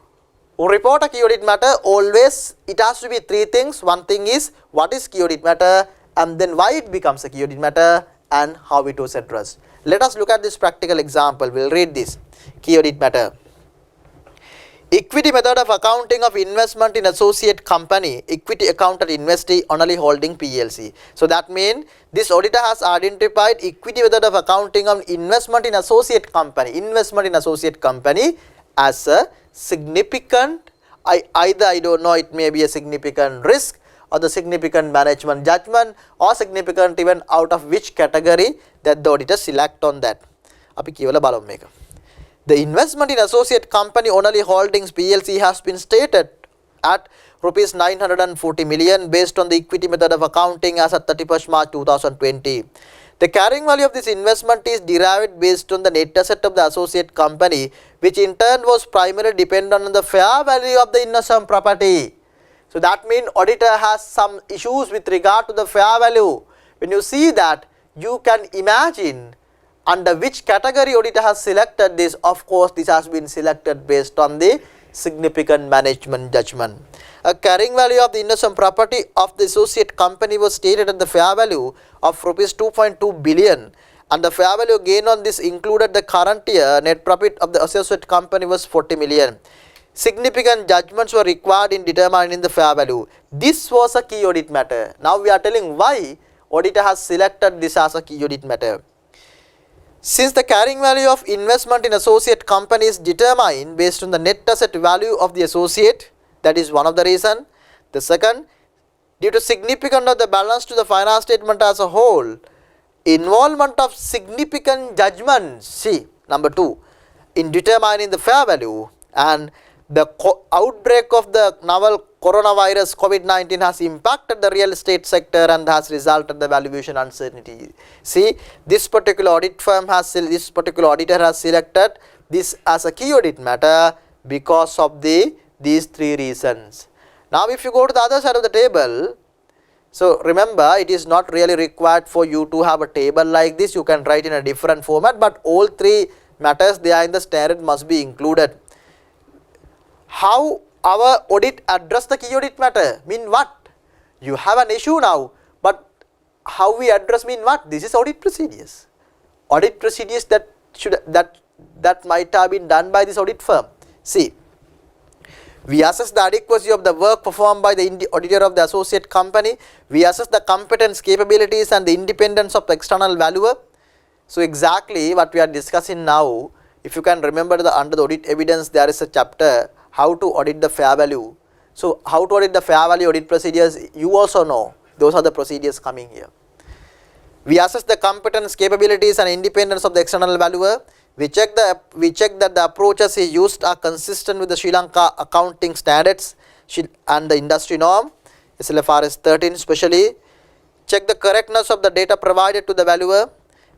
report a key audit matter, always it has to be three things. One thing is what is key audit matter, and then why it becomes a key audit matter and how it was addressed. Let us look at this practical example. We will read this key audit matter. Equity method of accounting of investment in associate company, equity accounted investee only holding PLC. So that means this auditor has identified equity method of accounting of investment in associate company, as a significant, either I don't know, it may be a significant risk or the significant management judgment or significant even out of which category that the auditor select on that. අපි කියවලා බලමු මේක. The investment in associate company only holdings PLC has been stated at rupees 940 million based on the equity method of accounting as at 31st March 2020. The carrying value of this investment is derived based on the net asset of the associate company, which in turn was primarily dependent on the fair value of the investment property. So that means auditor has some issues with regard to the fair value. When you see that, you can imagine under which category auditor has selected this. Of course, this has been selected based on the significant management judgment. A carrying value of the investment property of the associate company was stated at the fair value of rupees 2.2 billion, and the fair value gain on this included the current year net profit of the associate company was 40 million. Significant judgments were required in determining the fair value. This was a key audit matter. Now we are telling why auditor has selected this as a key audit matter. Since the carrying value of investment in associate company is determined based on the net asset value of the associate, that is one of the reason. The second, due to significance of the balance to the finance statement as a whole, involvement of significant judgments, see number 2, in determining the fair value, and the outbreak of the novel coronavirus COVID-19 has impacted the real estate sector and has resulted in the valuation uncertainty. See, this particular audit firm has, this particular auditor has selected this as a key audit matter because of these 3 reasons. Now if you go to the other side of the table, so remember, it is not really required for you to have a table like this. You can write in a different format, but all 3 matters they are in the standard must be included. How our audit address the key audit matter? Mean what? You have an issue now, but how we address mean what? This is audit procedures. Audit procedures that might have been done by this audit firm. See, we assess the adequacy of the work performed by the auditor of the associate company. We assess the competence, capabilities and the independence of the external valuer. So exactly what we are discussing now, if you can remember, under the audit evidence there is a chapter how to audit the fair value. So how to audit the fair value audit procedures, you also know. Those are the procedures coming here. We assess the competence, capabilities and independence of the external valuer. We check that the approaches he used are consistent with the Sri Lanka accounting standards and the industry norm, SLFRS 13 especially. Check the correctness of the data provided to the valuer.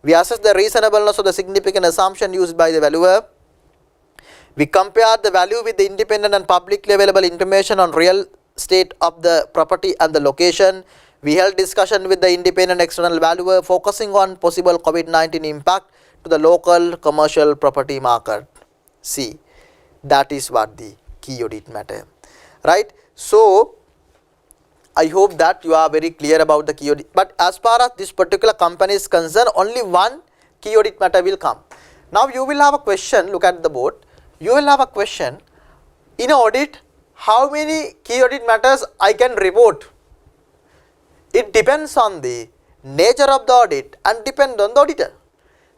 We assess the reasonableness of the significant assumption used by the valuer. We compare the value with the independent and publicly available information on real state of the property and the location. We held discussion with the independent external valuer focusing on possible COVID-19 impact to the local commercial property market. See, that is what the key audit matter, right? So I hope that you are very clear about the key audit. But as far as this particular company is concerned, only one key audit matter will come. Now you will have a question, look at the board. You will have a question, in audit, how many key audit matters I can report? It depends on the nature of the audit and depends on the auditor.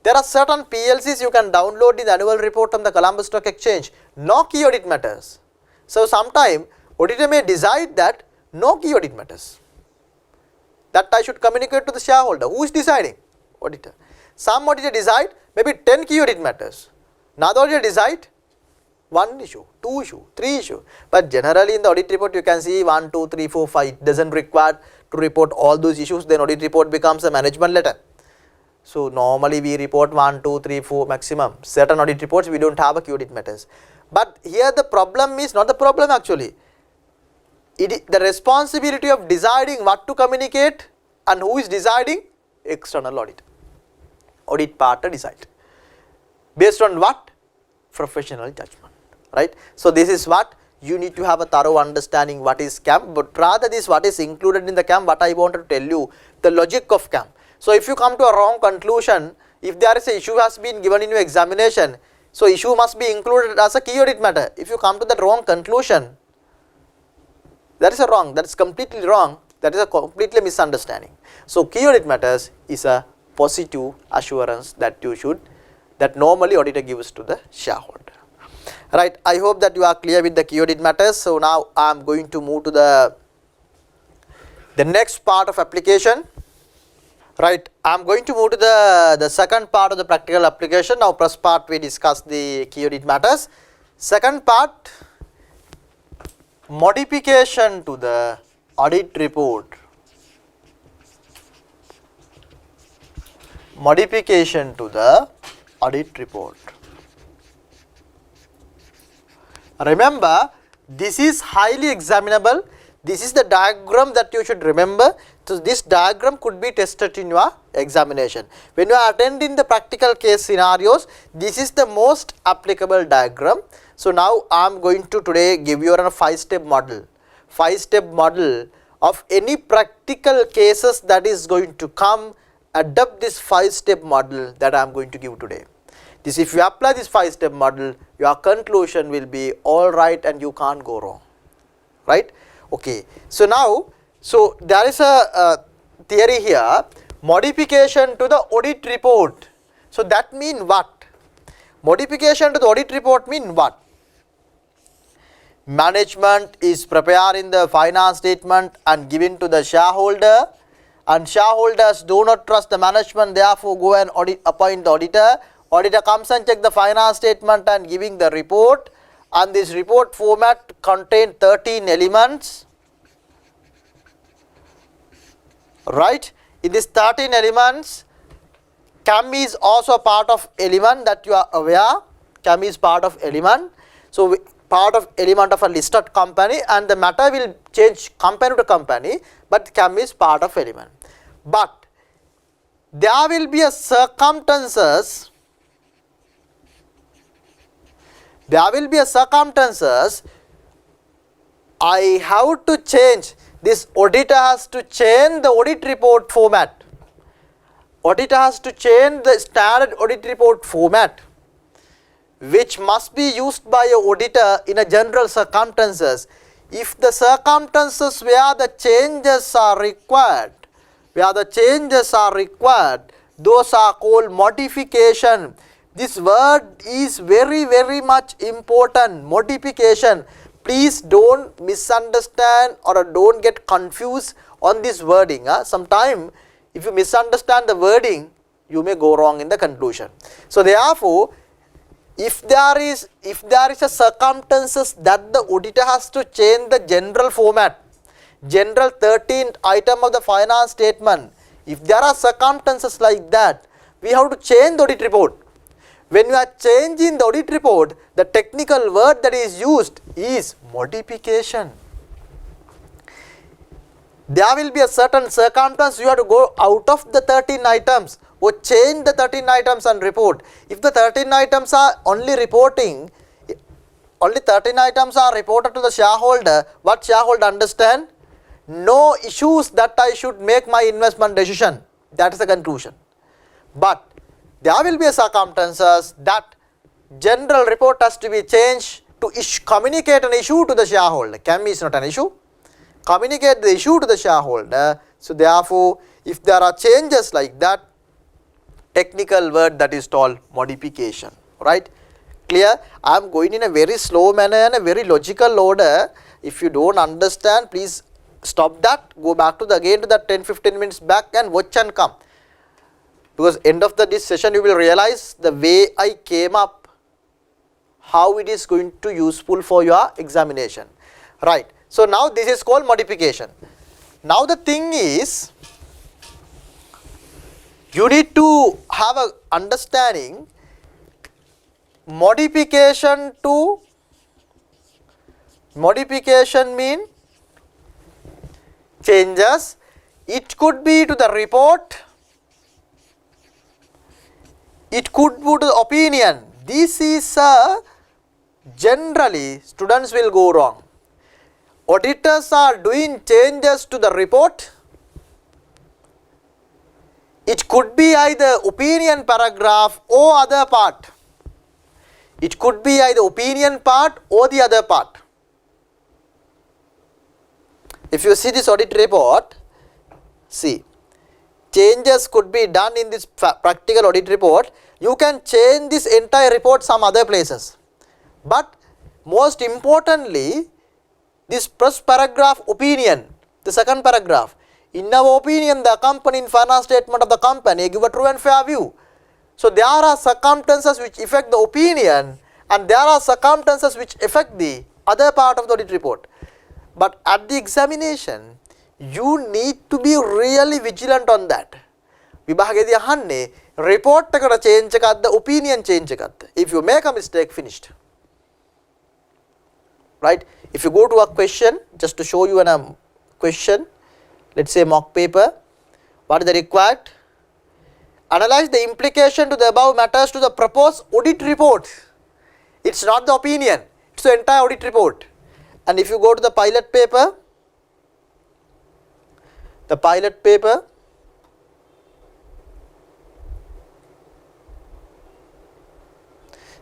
There are certain PLCs you can download in the annual report on the Colombo Stock Exchange, no key audit matters. So sometime auditor may decide that no key audit matters. That I should communicate to the shareholder. Who is deciding? Auditor. Some auditor decide maybe 10 key audit matters. Another auditor decide 1 issue, 2 issue, 3 issue. But generally in the audit report you can see 1, 2, 3, 4, 5. It doesn't require to report all those issues. Then audit report becomes a management letter. So normally we report 1, 2, 3, 4 maximum. Certain audit reports we don't have a key audit matters. But here the problem is not the problem actually. The responsibility of deciding what to communicate and who is deciding? External audit. Audit partner decide. Based on what? Professional judgment. Right? So this is what you need to have a thorough understanding what is CAM, but rather this what is included in the CAM, what I wanted to tell you, the logic of CAM. So if you come to a wrong conclusion, if there is a issue has been given in your examination, So issue must be included as a key audit matter. If you come to that wrong conclusion, that is a wrong, that is completely wrong, that is a completely misunderstanding. So key audit matters is a positive assurance that you should, that normally auditor gives to the shareholder. Right, I hope that you are clear with the key audit matters. So now I am going to move to the next part of application. Right, I am going to move to the second part of the practical application. Now first part we discuss the key audit matters. Second part, modification to the audit report. Modification to the audit report. Remember, this is highly examinable. This is the diagram that you should remember. So this diagram could be tested in your examination. When you are attending the practical case scenarios, this is the most applicable diagram. So now I am going to today give you a 5-step model. 5-step model of any practical cases that is going to come. Adopt this 5-step model that I am going to give today. This, if you apply this 5-step model, your conclusion will be all right and you can't go wrong. Right? Okay. So now, so there is a theory here, modification to the audit report. So that means what? Modification to the audit report means what? Management is preparing the finance statement and giving to the shareholder, and shareholders do not trust the management, therefore go and appoint the auditor. Auditor comes and check the finance statement and giving the report, and this report format contains 13 elements. Right? In these 13 elements, CAM is also part of element that you are aware. CAM is part of element. So part of element of a listed company, and the matter will change company to company, but CAM is part of element. But there will be a circumstances. There will be a circumstances. I have to change. This auditor has to change the audit report format. Auditor has to change the standard audit report format, which must be used by an auditor in a general circumstances. If the circumstances where the changes are required, those are called modification. This word is very much important, modification. Please don't misunderstand or don't get confused on this wording. Sometimes if you misunderstand the wording, you may go wrong in the conclusion. So therefore, if there is a circumstances that the auditor has to change the general format, general 13th item of the finance statement, if there are circumstances like that, we have to change the audit report. When you are changing the audit report, the technical word that is used is modification. There will be a certain circumstance you have to go out of the 13 items or change the 13 items and report. If the 13 items are only reporting, only 13 items are reported to the shareholder, what shareholder understand? No issues that I should make my investment decision. That is the conclusion. But there will be a circumstances that general report has to be changed to communicate an issue to the shareholder. CAM is not an issue. Communicate the issue to the shareholder. So therefore, if there are changes like that, technical word that is called modification. Right? Clear? I am going in a very slow manner and a very logical order. If you don't understand, please stop that. Go back to again to that 10-15 minutes back and watch and come. Because end of this session you will realize the way I came up, how it is going to useful for your examination. Right. So now this is called modification. Now the thing is, you need to have a understanding modification mean changes. It could be to the report. It could be to the opinion. This is generally students will go wrong. Auditors are doing changes to the report. It could be either opinion paragraph or other part. It could be either opinion part or the other part. If you see this audit report, see, changes could be done in this practical audit report. You can change this entire report some other places. But most importantly, this first paragraph opinion, the second paragraph, in our opinion, the accompanying finance statement of the company give a true and fair view. So there are circumstances which affect the opinion and there are circumstances which affect the other part of the audit report. But at the examination, you need to be really vigilant on that. විභාගයේදී අහන්නේ report එකට change එකක්ද opinion change එකක්ද? If you make a mistake, finished. Right? If you go to a question, just to show you a question, let's say mock paper, what is the required? Analyze the implication to the above matters to the proposed audit report. It's not the opinion, it's the entire audit report. And if you go to the pilot paper,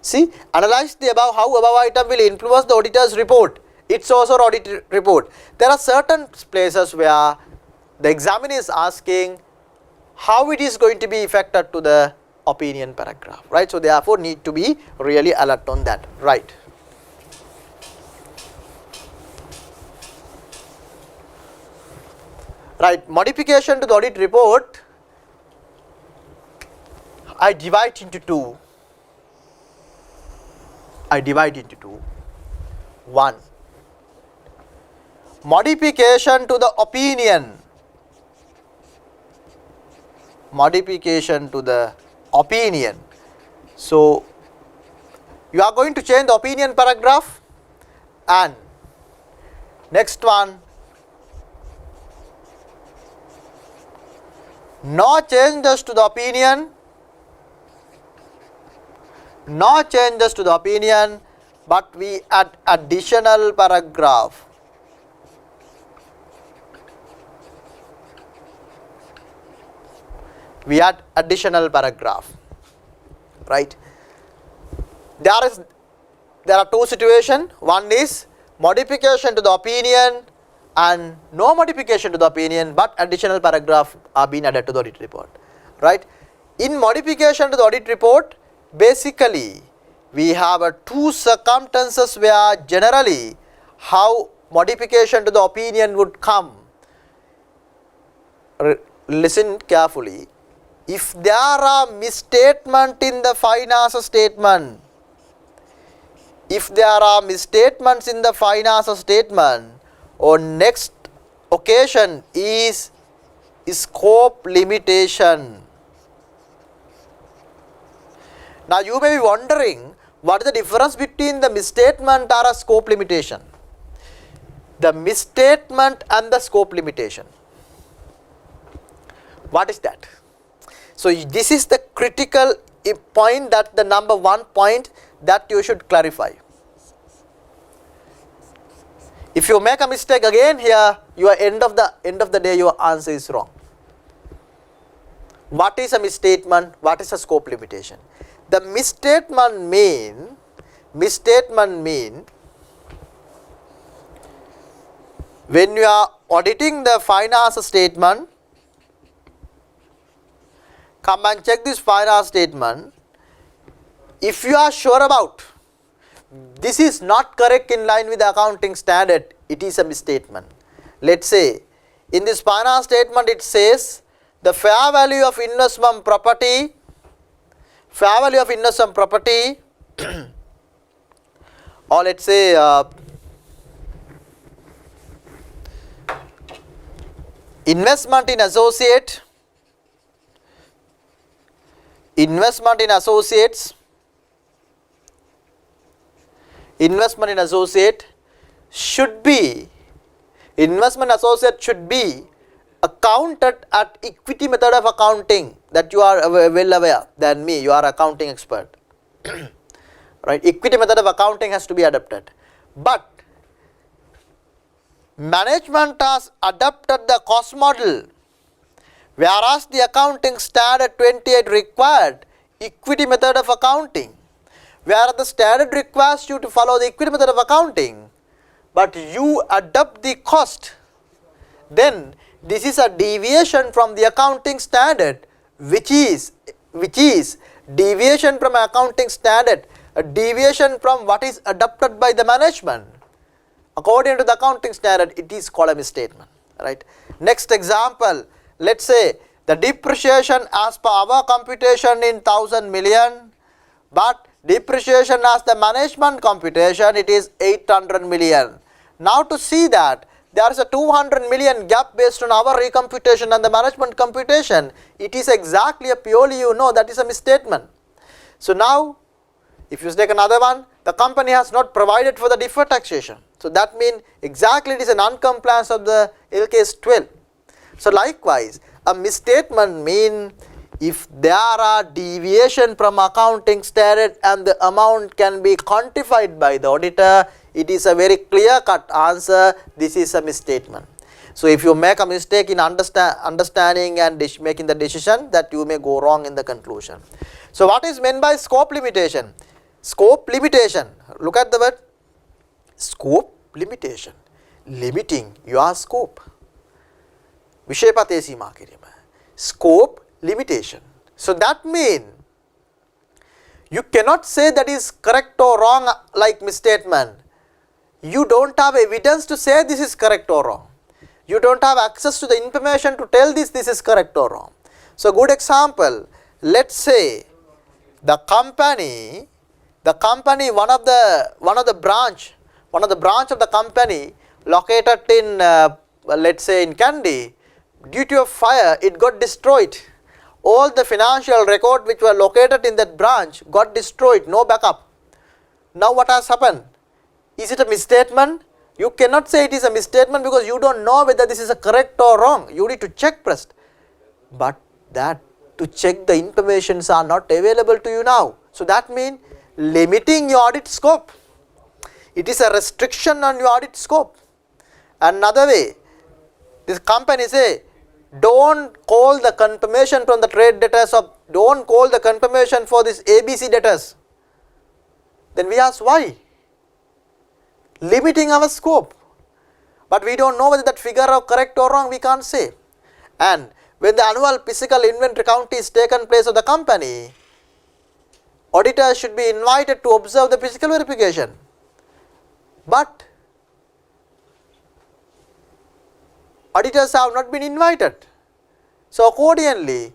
see, analyze the above, how above item will influence the auditor's report. It's also an audit report. There are certain places where the examiner is asking how it is going to be affected to the opinion paragraph, right? So therefore need to be really alert on that, right? Right, modification to the audit report, I divide into two. One, modification to the opinion. So you are going to change the opinion paragraph, and next one, no changes to the opinion, but we add additional paragraph. Right? There are two situations. One is modification to the opinion and no modification to the opinion, but additional paragraph are being added to the audit report. Right? In modification to the audit report, basically we have two circumstances where generally how modification to the opinion would come. Listen carefully. If there are misstatement in the finance statement, or next occasion is scope limitation. Now you may be wondering, what is the difference between the misstatement or a scope limitation? The misstatement and the scope limitation. What is that? So this is the critical point, that the number one point that you should clarify. If you make a mistake again here, your end of the day your answer is wrong. What is a misstatement? What is a scope limitation? The misstatement mean when you are auditing the finance statement, come and check this finance statement. If you are sure about this is not correct in line with the accounting standard, it is a misstatement. Let's say in this finance statement it says the fair value of investment property, or let's say investment in associates should be accounted at equity method of accounting. That you are well aware than me, you are accounting expert. Right? Equity method of accounting has to be adopted. But management has adopted the cost model, whereas the accounting standard 28 required equity method of accounting. where the standard requires you to follow the equity method of accounting, but you adopt the cost, then this is a deviation from the accounting standard, which is deviation from accounting standard, a deviation from what is adopted by the management. According to the accounting standard, it is called a misstatement, right? Next example, let's say the depreciation as per our computation in 1000 million, but depreciation as the management computation, it is 800 million. Now to see that there is a 200 million gap based on our recomputation and the management computation, it is exactly a purely that is a misstatement. So now if you take another one, the company has not provided for the deferred taxation. So that means exactly it is a non-compliance of the LKS 12. So likewise, a misstatement means if there are deviation from accounting standard and the amount can be quantified by the auditor, it is a very clear-cut answer, this is a misstatement. So if you make a mistake in understanding and making the decision, that you may go wrong in the conclusion. So what is meant by scope limitation? Scope limitation, look at the word scope limitation, limiting your scope. Vishayapate seema kirima. Scope limitation. So that means you cannot say that is correct or wrong like misstatement. You don't have evidence to say this is correct or wrong. You don't have access to the information to tell this is correct or wrong. So good example, let's say the company one of the branch of the company located in let's say in Kandy, due to a fire it got destroyed. All the financial record which were located in that branch got destroyed, no backup. Now what has happened? Is it a misstatement? You cannot say it is a misstatement because you don't know whether this is a correct or wrong. You need to check first. But that to check the informations are not available to you now. So that means limiting your audit scope. It is a restriction on your audit scope. Another way, this company say, don't call the confirmation from the trade debtors or don't call the confirmation for this ABC debtors. Then we ask why? Limiting our scope. But we don't know whether that figure is correct or wrong, we can't say. And when the annual physical inventory count is taken place of the company, auditors should be invited to observe the physical verification. But auditors have not been invited. So accordingly,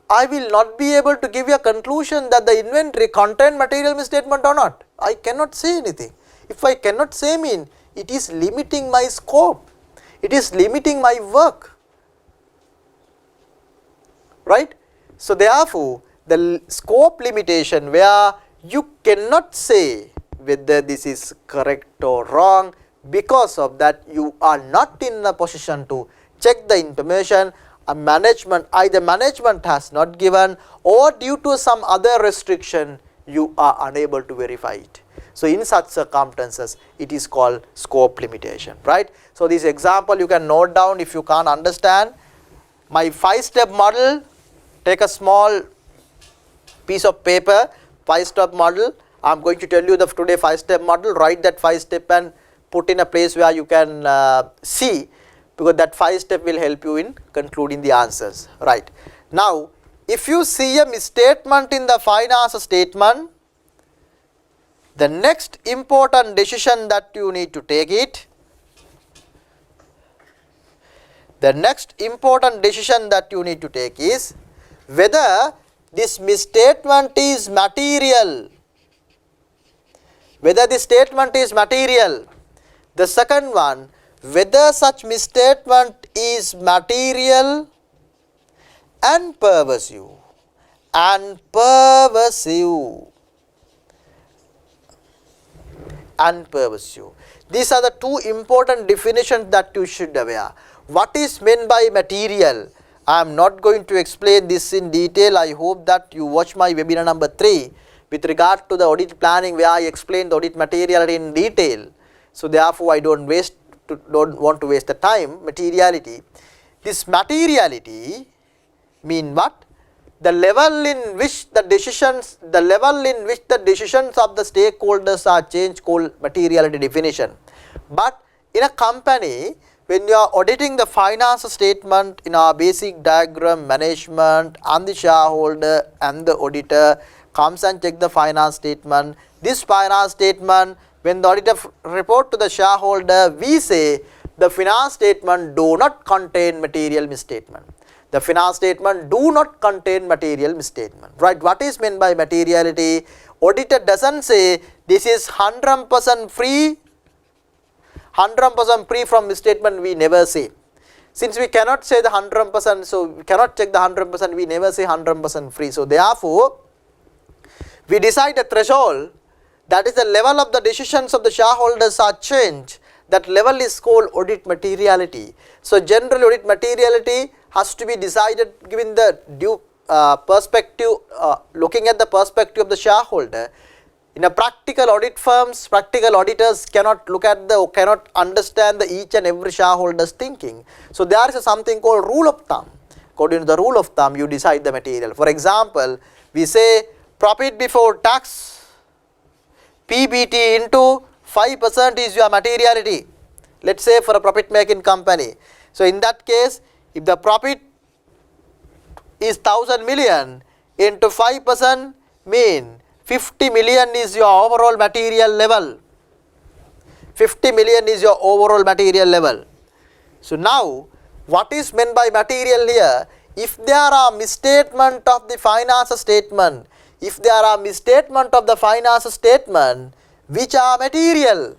I will not be able to give you a conclusion that the inventory contained material misstatement or not. I cannot say anything. If I cannot say mean, it is limiting my scope. It is limiting my work. Right? So therefore, the scope limitation where you cannot say whether this is correct or wrong, because of that you are not in a position to check the information. Either management has not given or due to some other restriction you are unable to verify it. So in such circumstances it is called scope limitation, right? So this example you can note down if you can't understand. My 5-step model, take a small piece of paper, 5-step model. I am going to tell you the today 5-step model, write that 5-step and put in a place where you can see, because that 5-step will help you in concluding the answers, right? Now if you see a misstatement in the finance statement, the next important decision that you need to take is whether this misstatement is material. Whether this statement is material. The second one, whether such misstatement is material and pervasive. These are the two important definitions that you should aware. What is meant by material? I am not going to explain this in detail. I hope that you watch my webinar number 3 with regard to the audit planning, where I explain the audit material in detail. So therefore I don't want to waste the time. Materiality. This materiality mean what? the level in which the decisions of the stakeholders are changed called materiality definition. But in a company, when you are auditing the finance statement in our basic diagram, management and the shareholder and the auditor comes and check the finance statement. This finance statement, when the auditor report to the shareholder, we say the finance statement do not contain material misstatement. The finance statement do not contain material misstatement. Right? What is meant by materiality? Auditor doesn't say this is 100% free. 100% free from misstatement, we never say. Since we cannot say the 100%, so we cannot check the 100%, we never say 100% free. So therefore, we decide a threshold, that is the level of the decisions of the shareholders are changed. That level is called audit materiality. So general audit materiality has to be decided given the due perspective, looking at the perspective of the shareholder. In a practical audit firms, practical auditors cannot look at cannot understand the each and every shareholder's thinking. So there is something called rule of thumb. According to the rule of thumb, you decide the material. For example, we say profit before tax, PBT into 5% is your materiality. Let's say for a profit making company. So in that case, if the profit is 1000 million into 5% mean 50 million is your overall material level. 50 million is your overall material level. So now, what is meant by material here? If there are misstatement of the finance statement, which are material,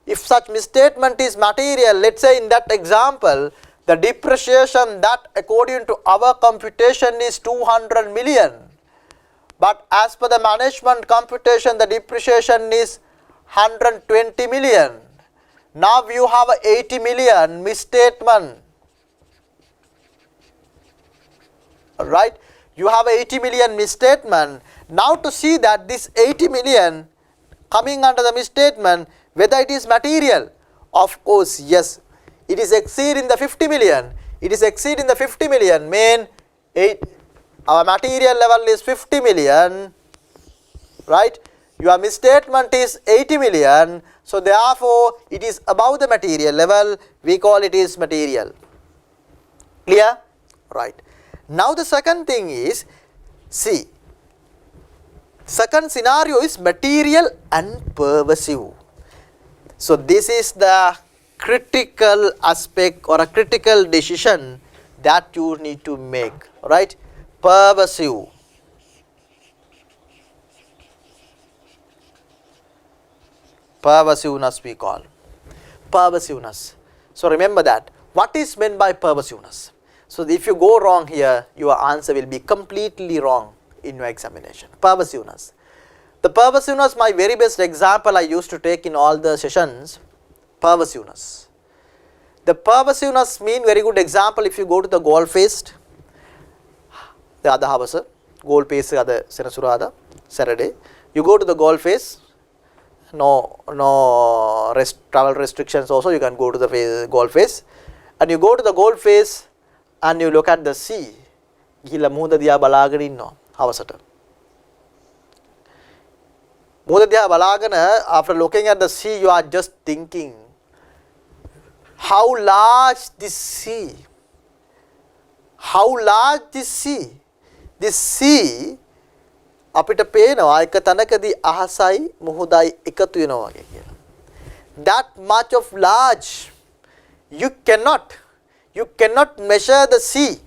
if such misstatement is material, let's say in that example, the depreciation that according to our computation is 200 million. But as per the management computation, the depreciation is 120 million. Now you have a 80 million misstatement. Right? You have a 80 million misstatement. Now to see that this 80 million coming under the misstatement, whether it is material. Of course, yes. It is exceeding the 50 million. It is exceeding the 50 million. Mean our material level is 50 million, right? Your misstatement is 80 million. So therefore, it is above the material level. We call it is material. Clear? Right. Now the second thing is, see, second scenario is material and pervasive. So this is the critical aspect or a critical decision that you need to make, right? Pervasive. Pervasiveness we call. Pervasiveness. So remember that. What is meant by pervasiveness? So if you go wrong here, your answer will be completely wrong in your examination. Pervasiveness. The pervasiveness, my very best example I used to take in all the sessions, pervasiveness. The pervasiveness mean very good example if you go to the Gold Feast, the other house, Gold Feast other Senasurada, Saturday. You go to the Gold Feast, no travel restrictions also, you can go to the Gold Feast. And you go to the Gold Feast and you look at the sea. ගිහිල්ලා මුහුද දිහා බලාගෙන ඉන්නවා හවසට. මුහුද දිහා බලාගෙන after looking at the sea you are just thinking how large this sea. How large this sea. This sea අපිට පේනවා එක තැනකදී අහසයි මුහුදයි එකතු වෙනවා වගේ කියලා. That much of large. You cannot measure the sea.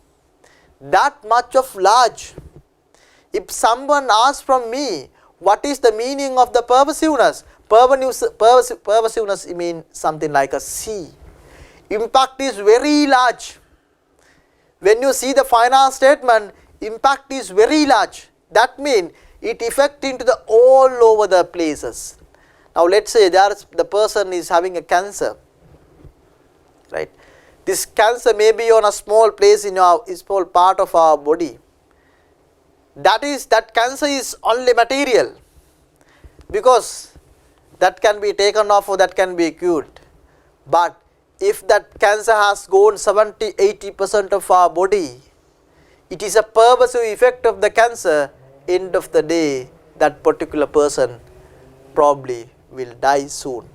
That much of large. If someone asks from me, what is the meaning of the pervasiveness? Pervasiveness means something like a sea. Impact is very large. When you see the finance statement, impact is very large. That means it affects into the all over the places. Now let's say the person is having a cancer, right? This cancer may be on a small place in a small part of our body. That cancer is only material, because that can be taken off or that can be cured. But if that cancer has gone 70-80% of our body, it is a pervasive effect of the cancer. End of the day, that particular person probably will die soon.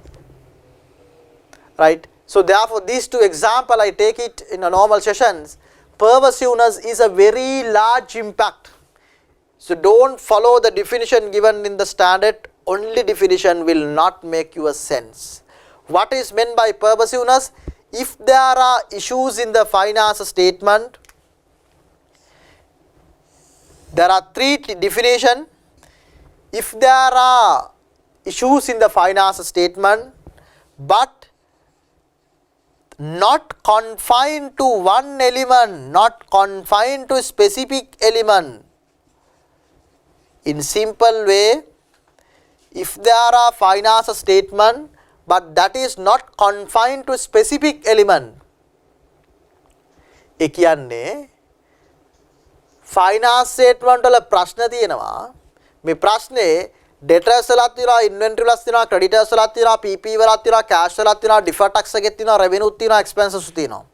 Right? So therefore, these two examples I take it in a normal sessions. Pervasiveness is a very large impact. So don't follow the definition given in the standard. Only definition will not make your sense. What is meant by pervasiveness? If there are issues in the finance statement, there are three definitions. If there are issues in the finance statement, but not confined to one element, not confined to a specific element. In simple way, if there are finance statement, but that is not confined to a specific element, ඒ කියන්නේ finance statement වල ප්‍රශ්න තියෙනවා. මේ ප්‍රශ්නේ debtors වලත් තියෙනවා, inventory වලත් තියෙනවා, creditors වලත් තියෙනවා, PP වලත් තියෙනවා, cash වලත් තියෙනවා, deferred tax එකත් තියෙනවා, revenue තියෙනවා, expenses තියෙනවා.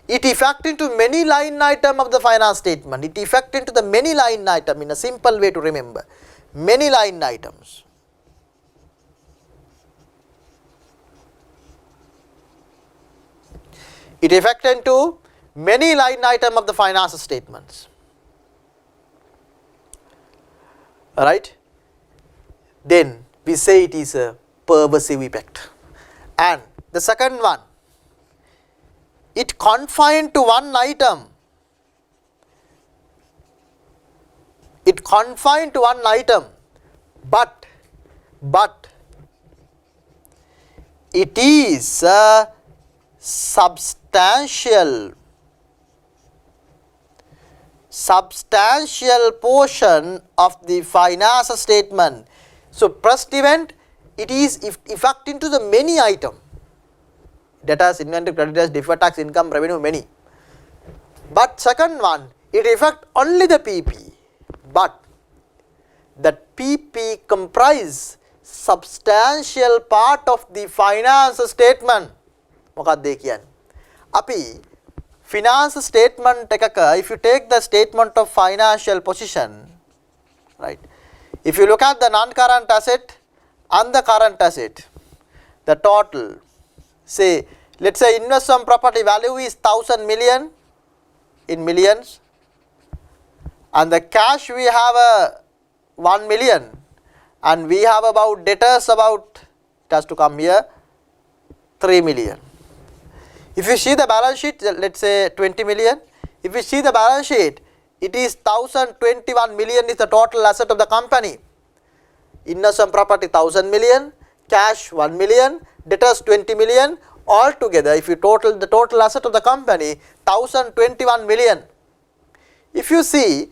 It affect into many line item of the finance statement. It affect into the many line item in a simple way to remember. Many line items. It affect into many line item of the finance statements. Alright? Then we say it is a pervasive effect. And the second one, it confined to one item. It confined to one item, but it is a substantial portion of the finance statement. So first event, it is effect into the many item. Debtors, inventory, creditors, deferred tax, income, revenue, many. But second one, it affect only the PP. But that PP comprise substantial part of the finance statement. මොකක්ද ඒ කියන්නේ? අපි finance statement එකක, if you take the statement of financial position, right? If you look at the non-current asset and the current asset, the total, say, let's say investment property value is 1,000 million in millions, and the cash we have 1 million, and we have about debtors about, it has to come here, 3 million. If you see the balance sheet, let's say 20 million. If you see the balance sheet, it is 1,021 million is the total asset of the company. Investment property 1,000 million, cash 1 million, debtors 20 million. All together, if you total the total asset of the company, 1,021 million. If you see,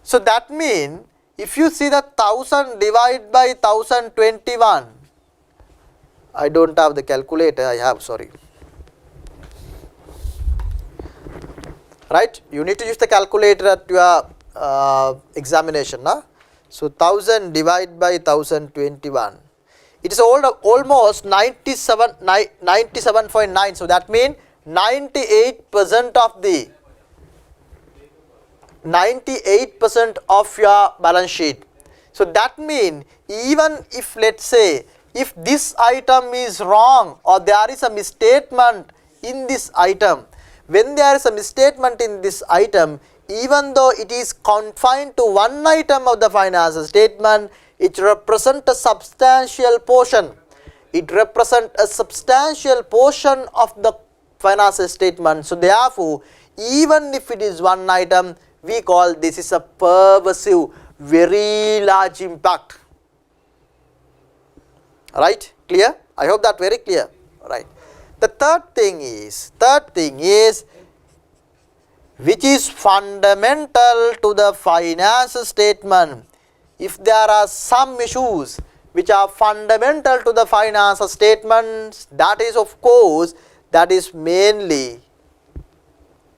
so that means if you see the 1,000 divided by 1,021, I don't have the calculator, I have, sorry. Right? You need to use the calculator at your examination. Na? So 1,000 divided by 1,021. It is almost 97.9. So that means 98% of your balance sheet. So that means even if, let's say, if this item is wrong or there is a misstatement in this item, when there is a misstatement in this item, even though it is confined to one item of the financial statement, it represents a substantial portion. It represents a substantial portion of the financial statement. So therefore, even if it is one item, we call this is a pervasive, very large impact. Right? Clear? I hope that very clear. Right. The third thing is, which is fundamental to the finance statement. If there are some issues which are fundamental to the finance statements, that is of course, that is mainly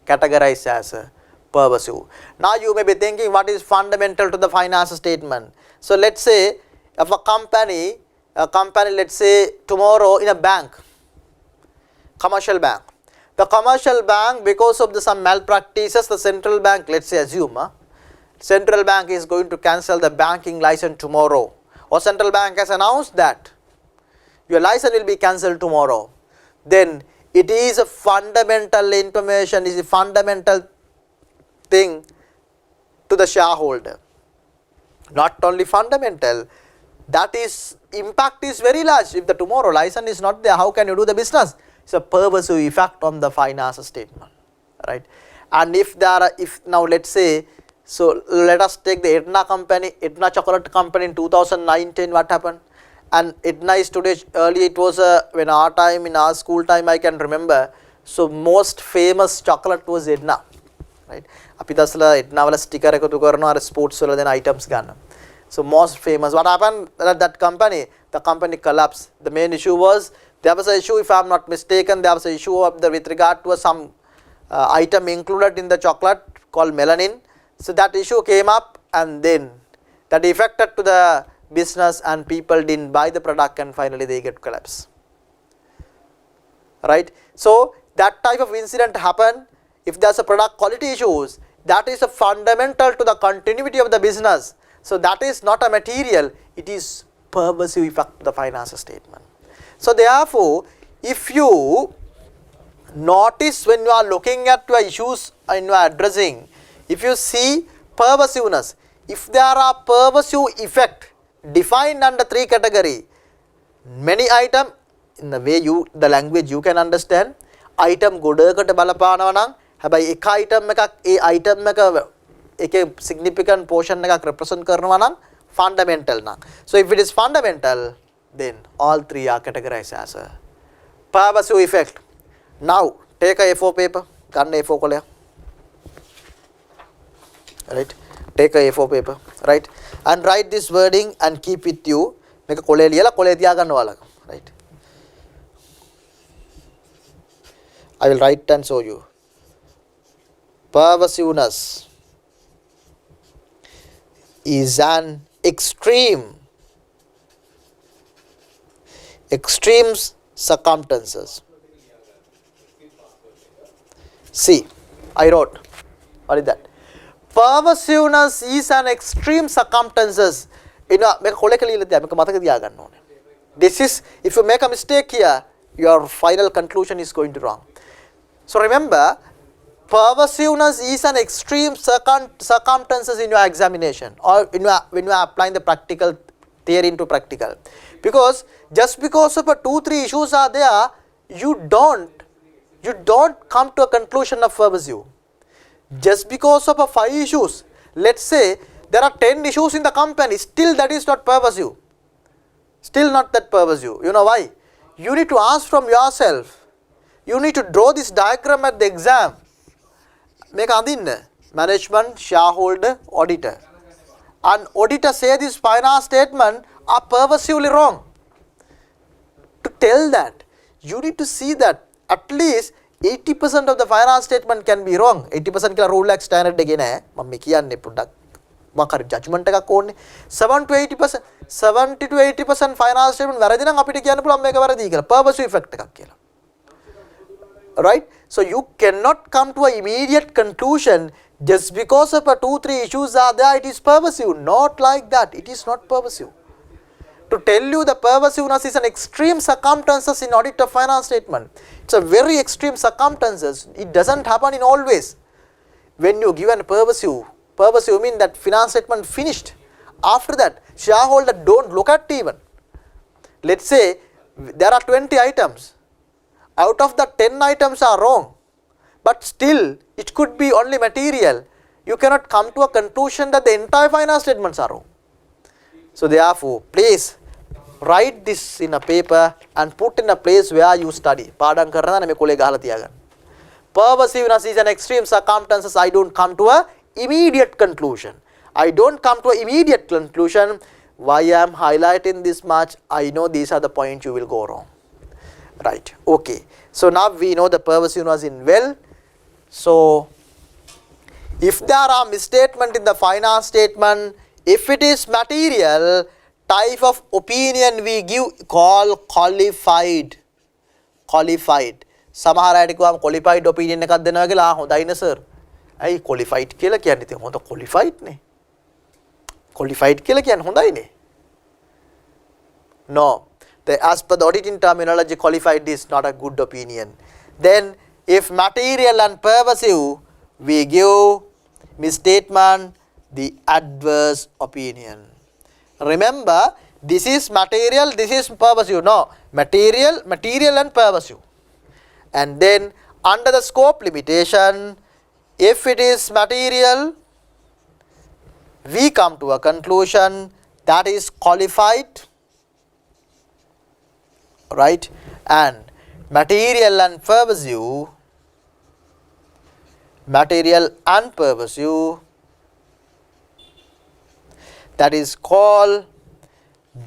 categorized as a pervasive. Now you may be thinking, what is fundamental to the finance statement? So let's say if a company, let's say tomorrow in a bank, commercial bank, The commercial bank, because of some malpractices, the central bank, let's say assume, central bank is going to cancel the banking license tomorrow, or central bank has announced that your license will be cancelled tomorrow, then it is a fundamental information, is a fundamental thing to the shareholder. Not only fundamental, that is impact is very large. If the tomorrow license is not there, how can you do the business? It's a pervasive effect on the financial statement, right? And if now let's say, so let us take the Etna company, Etna chocolate company in 2019, what happened? And Etna is today, earlier it was when our time, in our school time, I can remember, so most famous chocolate was Etna, right? අපි දැස්ලා Etna වල sticker එකතු කරනවා අර sports වල දෙන items ගන්න. So most famous, what happened at that company? The company collapsed. The main issue was, there was an issue, if I am not mistaken, there was an issue with regard to some item included in the chocolate called melanin. So that issue came up, and then that affected to the business, and people didn't buy the product, and finally they get collapsed. Right? So that type of incident happened. If there's a product quality issues, that is a fundamental to the continuity of the business. So that is not a material, it is pervasive effect to the financial statement. So therefore, if you notice when you are looking at your issues and you are addressing, if you see pervasiveness, if there are pervasive effect defined under 3 category, many item in the way the language you can understand, item ගොඩකට බලපානවා නම් හැබැයි එක item එකක් ඒ item එක එකේ significant portion එකක් represent කරනවා නම් fundamental නම්. So if it is fundamental, then all 3 are categorized as a pervasive effect. Now take a A4 paper, ගන්න A4 කොලයක්. Right, take a A4 paper, right, and write this wording and keep with you. මේක කොලේ ලියලා කොලේ තියා ගන්න ඔයාලා, right. I will write and show you. Pervasiveness is an extreme circumstances. See, I wrote, what is that? Pervasiveness is an extreme circumstances. This is, if you make a mistake here, your final conclusion is going to wrong. So remember, pervasiveness is an extreme circumstances in your examination, or when you are applying the practical theory into practical. Because just because of 2-3 issues are there, you don't come to a conclusion of pervasive. Just because of 5 issues, let's say there are 10 issues in the company, still that is not pervasive. Still not that pervasive. You know why? You need to ask from yourself. You need to draw this diagram at the exam. Make management, shareholder, auditor. And auditor say this finance statement are pervasively wrong. To tell that, you need to see that at least 80% of the finance statement can be wrong. 80% kila rule like standard again මම කියන්නේ පොඩ්ඩක් මොකක් judgment එකක් ඕනේ. 70 to 80% finance statement වැරදි නම් අපිට කියන්න පුළුවන් මේක වැරදි කියලා. Pervasive effect එකක් කියලා. Right? So you cannot come to an immediate conclusion just because of 2-3 issues are there, it is pervasive. Not like that. It is not pervasive. To tell you the pervasiveness is an extreme circumstances in audit of finance statement. It's a very extreme circumstances. It doesn't happen in all ways. When you give an pervasive mean that finance statement finished. After that, shareholder don't look at even. Let's say there are 20 items. Out of the 10 items are wrong, but still it could be only material. You cannot come to a conclusion that the entire finance statements are wrong. So therefore, please write this in a paper and put in a place where you study. පාඩම් කරනවා නම් මේ කොලේ ගහලා තියාගන්න. Pervasiveness is an extreme circumstances. I don't come to a immediate conclusion. I don't come to an immediate conclusion. Why I am highlighting this much? I know these are the points you will go wrong. Right, okay. So now we know the pervasiveness in well. So if there are misstatement in the finance statement, if it is material, type of opinion we give call qualified. සමහර අයට කිව්වම qualified opinion එකක් දෙනවා කියලා හොඳයිනේ sir. ඇයි qualified කියලා කියන්නේ? ඉතින් හොඳ qualified නේ. Qualified කියලා කියන්නේ හොඳයිනේ. No. As per the auditing terminology, qualified is not a good opinion. Then if material and pervasive, we give misstatement the adverse opinion. Remember, this is material, this is pervasive. No, material and pervasive. And then under the scope limitation, if it is material, we come to a conclusion that is qualified, right? And material and pervasive, that is called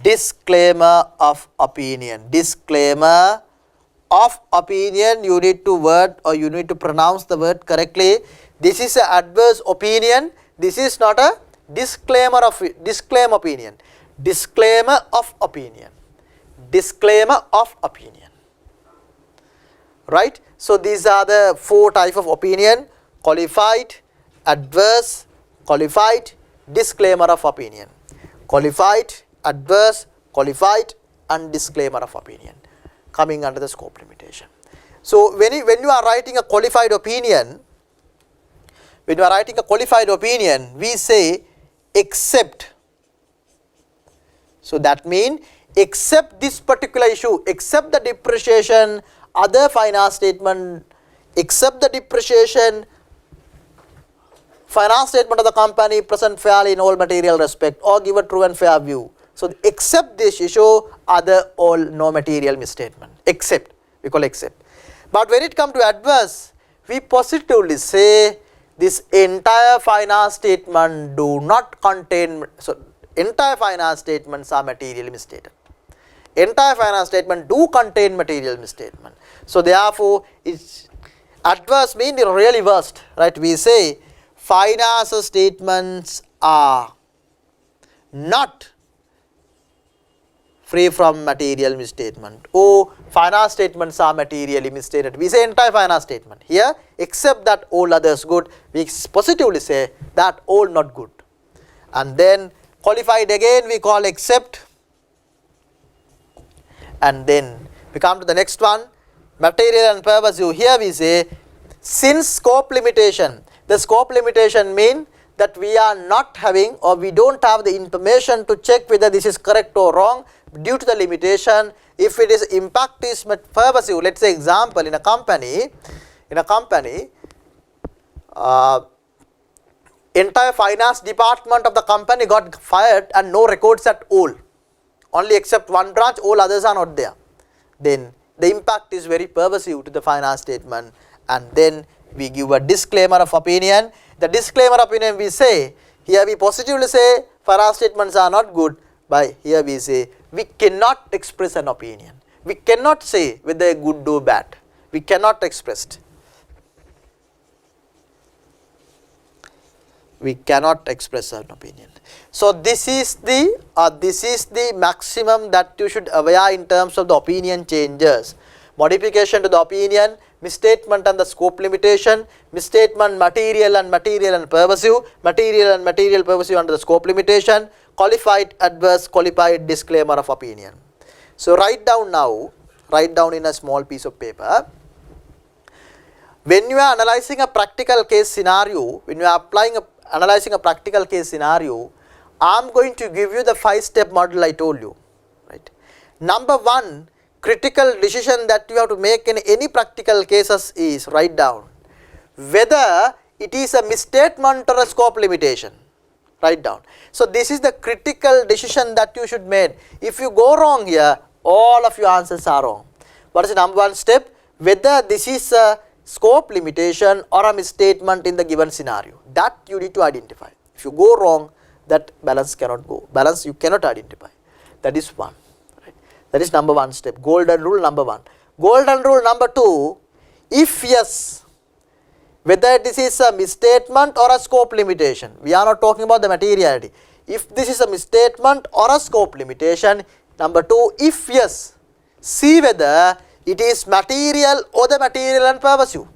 disclaimer of opinion. Disclaimer of opinion, you need to word or you need to pronounce the word correctly. This is an adverse opinion. This is not a disclaimer opinion. Disclaimer of opinion. Disclaimer of opinion. Right? So these are the 4 types of opinion: qualified, adverse, qualified, disclaimer of opinion. Qualified, adverse, qualified, and disclaimer of opinion coming under the scope limitation. So when you are writing a qualified opinion, we say except. So that means except this particular issue, except the depreciation, other finance statement, except the depreciation, finance statement of the company present fairly in all material respect or give a true and fair view. So except this issue, other all no material misstatement. Except, we call except. But when it comes to adverse, we positively say this entire finance statement do not contain, so entire finance statements are materially misstated. Entire finance statement do contain material misstatement. So therefore, it's adverse means really worst, right? We say finance statements are not free from material misstatement. Oh, finance statements are materially misstated. We say entire finance statement. Here, except that all others good, we positively say that all not good. And then qualified again we call except. And then we come to the next one, material and pervasive. Here we say since scope limitation. The scope limitation means that we are not having or we don't have the information to check whether this is correct or wrong. Due to the limitation, if it is impact is pervasive, let's say example in a company, entire finance department of the company got fired and no records at all, only except one branch, all others are not there. Then the impact is very pervasive to the finance statement, and then we give a disclaimer of opinion. The disclaimer of opinion we say, here we positively say finance statements are not good, but here we say we cannot express an opinion. We cannot say whether good or bad. We cannot express it. We cannot express an opinion. So this is the maximum that you should aware in terms of the opinion changes. Modification to the opinion, misstatement and the scope limitation, misstatement material and pervasive, material and material pervasive under the scope limitation, qualified, adverse, qualified, disclaimer of opinion. So write down in a small piece of paper. When you are analyzing a practical case scenario, analyzing a practical case scenario, I am going to give you the 5-step model I told you. Right? Number 1, critical decision that you have to make in any practical cases is, write down whether it is a misstatement or a scope limitation. Write down. So this is the critical decision that you should make. If you go wrong here, all of your answers are wrong. What is the number 1 step? Whether this is a scope limitation or a misstatement in the given scenario. That you need to identify. If you go wrong, that balance cannot go. Balance you cannot identify. That is 1. Right? That is number 1 step. Golden rule number 1. Golden rule number 2. If yes, whether this is a misstatement or a scope limitation. We are not talking about the materiality. If this is a misstatement or a scope limitation. Number 2, if yes, see whether it is material or the material and pervasive.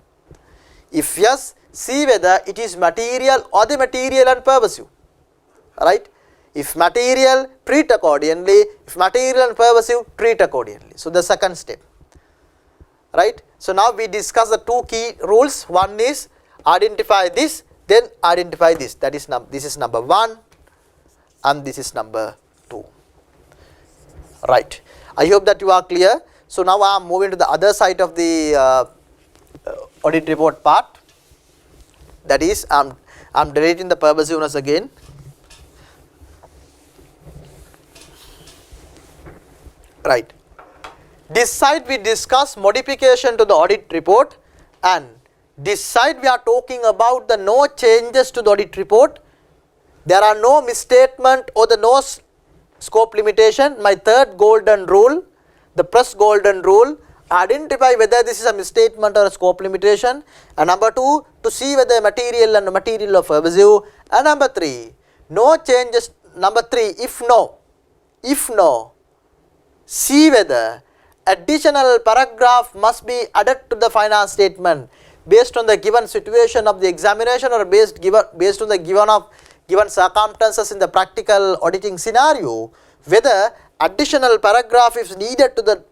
If yes, see whether it is material or the material and pervasive. Right? If material, treat accordingly. If material and pervasive, treat accordingly. So the second step. Right? So now we discuss the two key rules. One is identify this, then identify this. That is this is number 1 and this is number 2. Right. I hope that you are clear. So now I am moving to the other side of the audit report part. That is, I am deleting the pervasiveness again. Right. This side we discuss modification to the audit report, and this side we are talking about the no changes to the audit report. There are no misstatement or the no scope limitation. My third golden rule, the press golden rule, identify whether this is a misstatement or a scope limitation, and number 2, to see whether material and material are pervasive, and number 3, no changes. Number 3, if no, see whether additional paragraph must be added to the finance statement based on the given situation of the examination or based on the given circumstances in the practical auditing scenario, whether additional paragraph is needed to the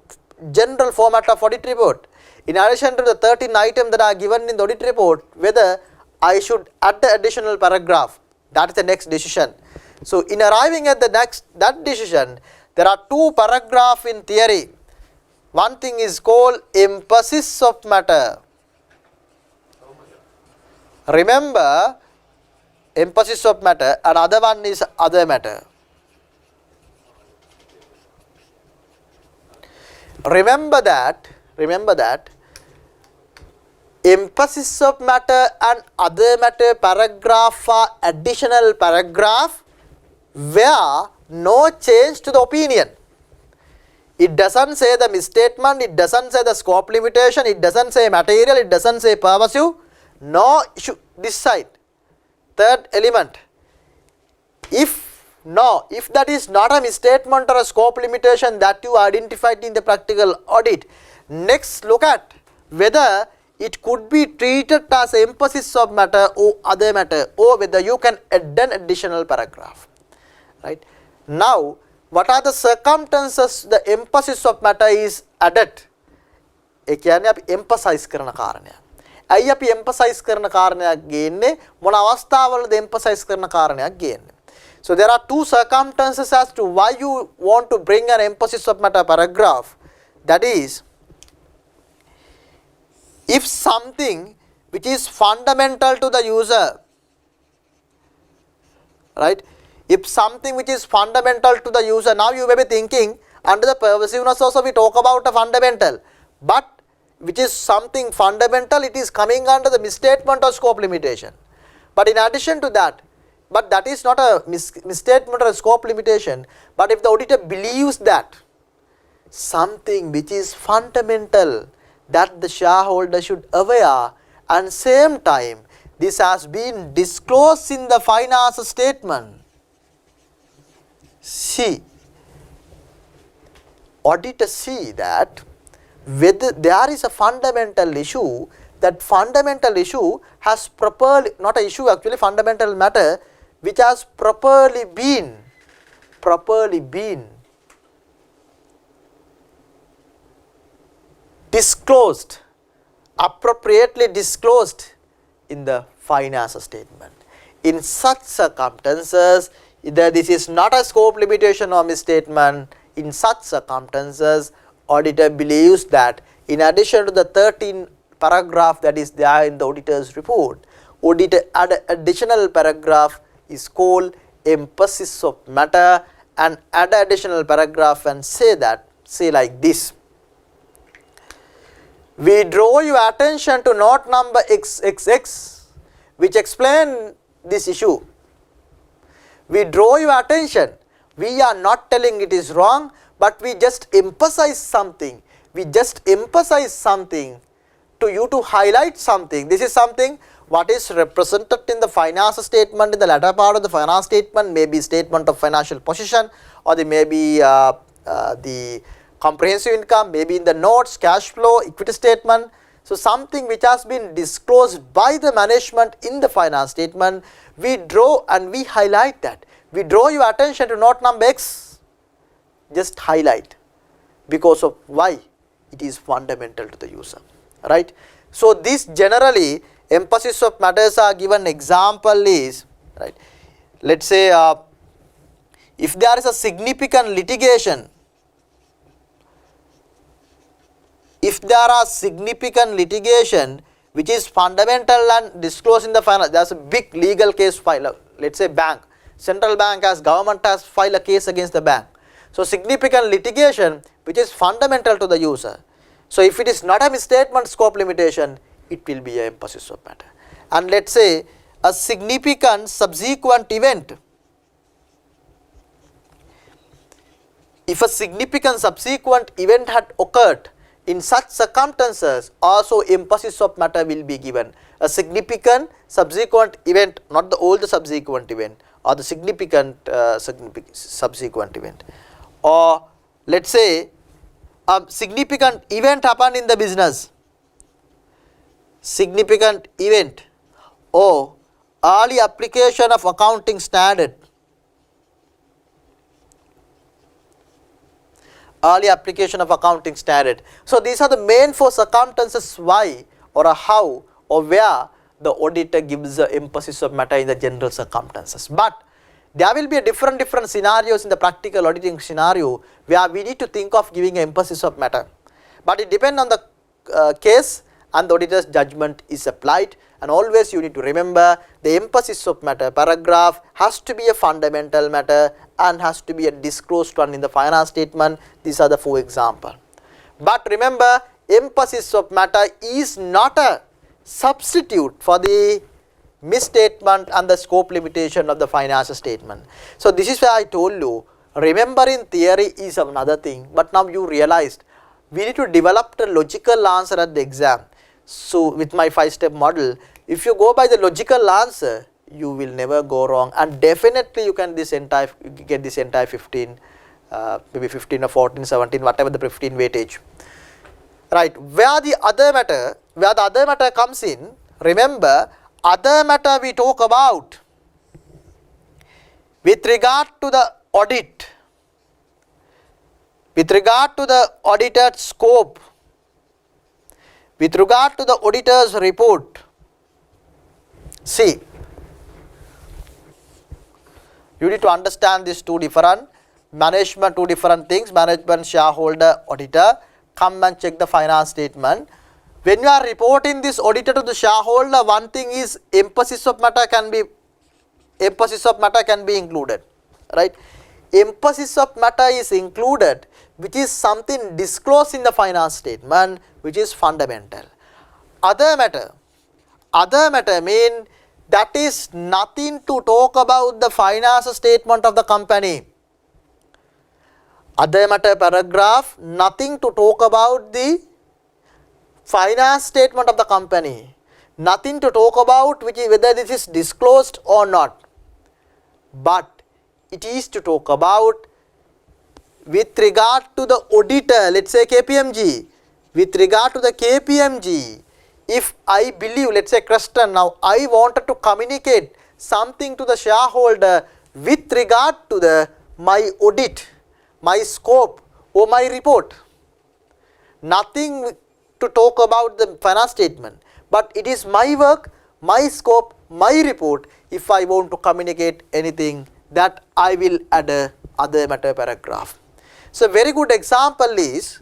general format of audit report. In addition to the 13 items that are given in the audit report, whether I should add the additional paragraph. That is the next decision. So in arriving at that decision, there are 2 paragraphs in theory. One thing is called emphasis of matter. Remember, emphasis of matter, and other one is other matter. Remember that emphasis of matter and other matter paragraph are additional paragraph where no change to the opinion. It doesn't say the misstatement, it doesn't say the scope limitation, it doesn't say material, it doesn't say pervasive. No issue. This side, third element, if that is not a misstatement or a scope limitation that you identified in the practical audit, next look at whether it could be treated as emphasis of matter or other matter, or whether you can add an additional paragraph. Right? Now, what are the circumstances the emphasis of matter is added? ඒ කියන්නේ අපි emphasize කරන කාරණයක්. ඇයි අපි emphasize කරන කාරණයක් ගේන්නේ? මොන අවස්ථාවලද emphasize කරන කාරණයක් ගේන්නේ? So there are 2 circumstances as to why you want to bring an emphasis of matter paragraph. That is, if something which is fundamental to the user, right? If something which is fundamental to the user, now you may be thinking, under the pervasiveness also we talk about a fundamental, but which is something fundamental, it is coming under the misstatement or scope limitation. But in addition to that, but that is not a misstatement or a scope limitation, but if the auditor believes that something which is fundamental that the shareholder should aware, and same time this has been disclosed in the finance statement. See, auditor see that whether there is a fundamental issue, that fundamental issue has properly, not an issue actually, fundamental matter which has properly been disclosed, appropriately disclosed in the finance statement. In such circumstances, either this is not a scope limitation or misstatement. In such circumstances, auditor believes that in addition to the 13 paragraph that is there in the auditor's report, auditor add additional paragraph is called emphasis of matter, and add additional paragraph and say like this. We draw your attention to note number XXX which explain this issue. We draw your attention. We are not telling it is wrong, but we just emphasize something. We just emphasize something to you to highlight something. This is something what is represented in the finance statement, in the latter part of the finance statement, maybe statement of financial position, or there may be the comprehensive income, maybe in the notes, cash flow, equity statement. So something which has been disclosed by the management in the finance statement, we draw and we highlight that. We draw your attention to note number X, just highlight, because of why it is fundamental to the user, right. So this generally emphasis of matters are given example is, right, let us say if there is a significant litigation, if there are significant litigation which is fundamental and disclosed in the finance, there is a big legal case file, let us say bank, central bank as government has filed a case against the bank. So significant litigation which is fundamental to the user. So if it is not a misstatement scope limitation, it will be a emphasis of matter. And let us say a significant subsequent event. If a significant subsequent event had occurred, in such circumstances also emphasis of matter will be given. A significant subsequent event, not the old subsequent event, or the significant subsequent event. Or let us say a significant event happened in the business, significant event, or early application of accounting standard, early application of accounting standard. So these are the main four circumstances why or how or where the auditor gives the emphasis of matter in the general circumstances. But there will be a different scenarios in the practical auditing scenario where we need to think of giving emphasis of matter. But it depends on the case, and the auditor's judgment is applied. And always you need to remember the emphasis of matter paragraph has to be a fundamental matter and has to be a disclosed one in the finance statement. These are the four examples. But remember, emphasis of matter is not a substitute for the misstatement and the scope limitation of the financial statement. So this is why I told you, remembering theory is another thing, but now you realized we need to develop the logical answer at the exam. So with my 5-step model, if you go by the logical answer, you will never go wrong, and definitely you can get this entire 15, maybe 15 or 14, 17, whatever the 15 weightage. Right, where the other matter comes in, remember, other matter we talk about with regard to the audit, with regard to the audited scope, with regard to the auditor's report. See, you need to understand these two different things, management, shareholder, auditor. Come and check the finance statement. When you are reporting this auditor to the shareholder, one thing is emphasis of matter can be included, right? Emphasis of matter is included, which is something disclosed in the finance statement, which is fundamental. Other matter mean that is nothing to talk about the finance statement of the company. Other matter paragraph, nothing to talk about the finance statement of the company, nothing to talk about whether this is disclosed or not, but it is to talk about with regard to the auditor, let us say KPMG, with regard to the KPMG, if I believe, let us say Creston, now I wanted to communicate something to the shareholder with regard to my audit, my scope or my report, nothing to talk about the finance statement, but it is my work, my scope, my report. If I want to communicate anything, that I will add a other matter paragraph. So very good example is,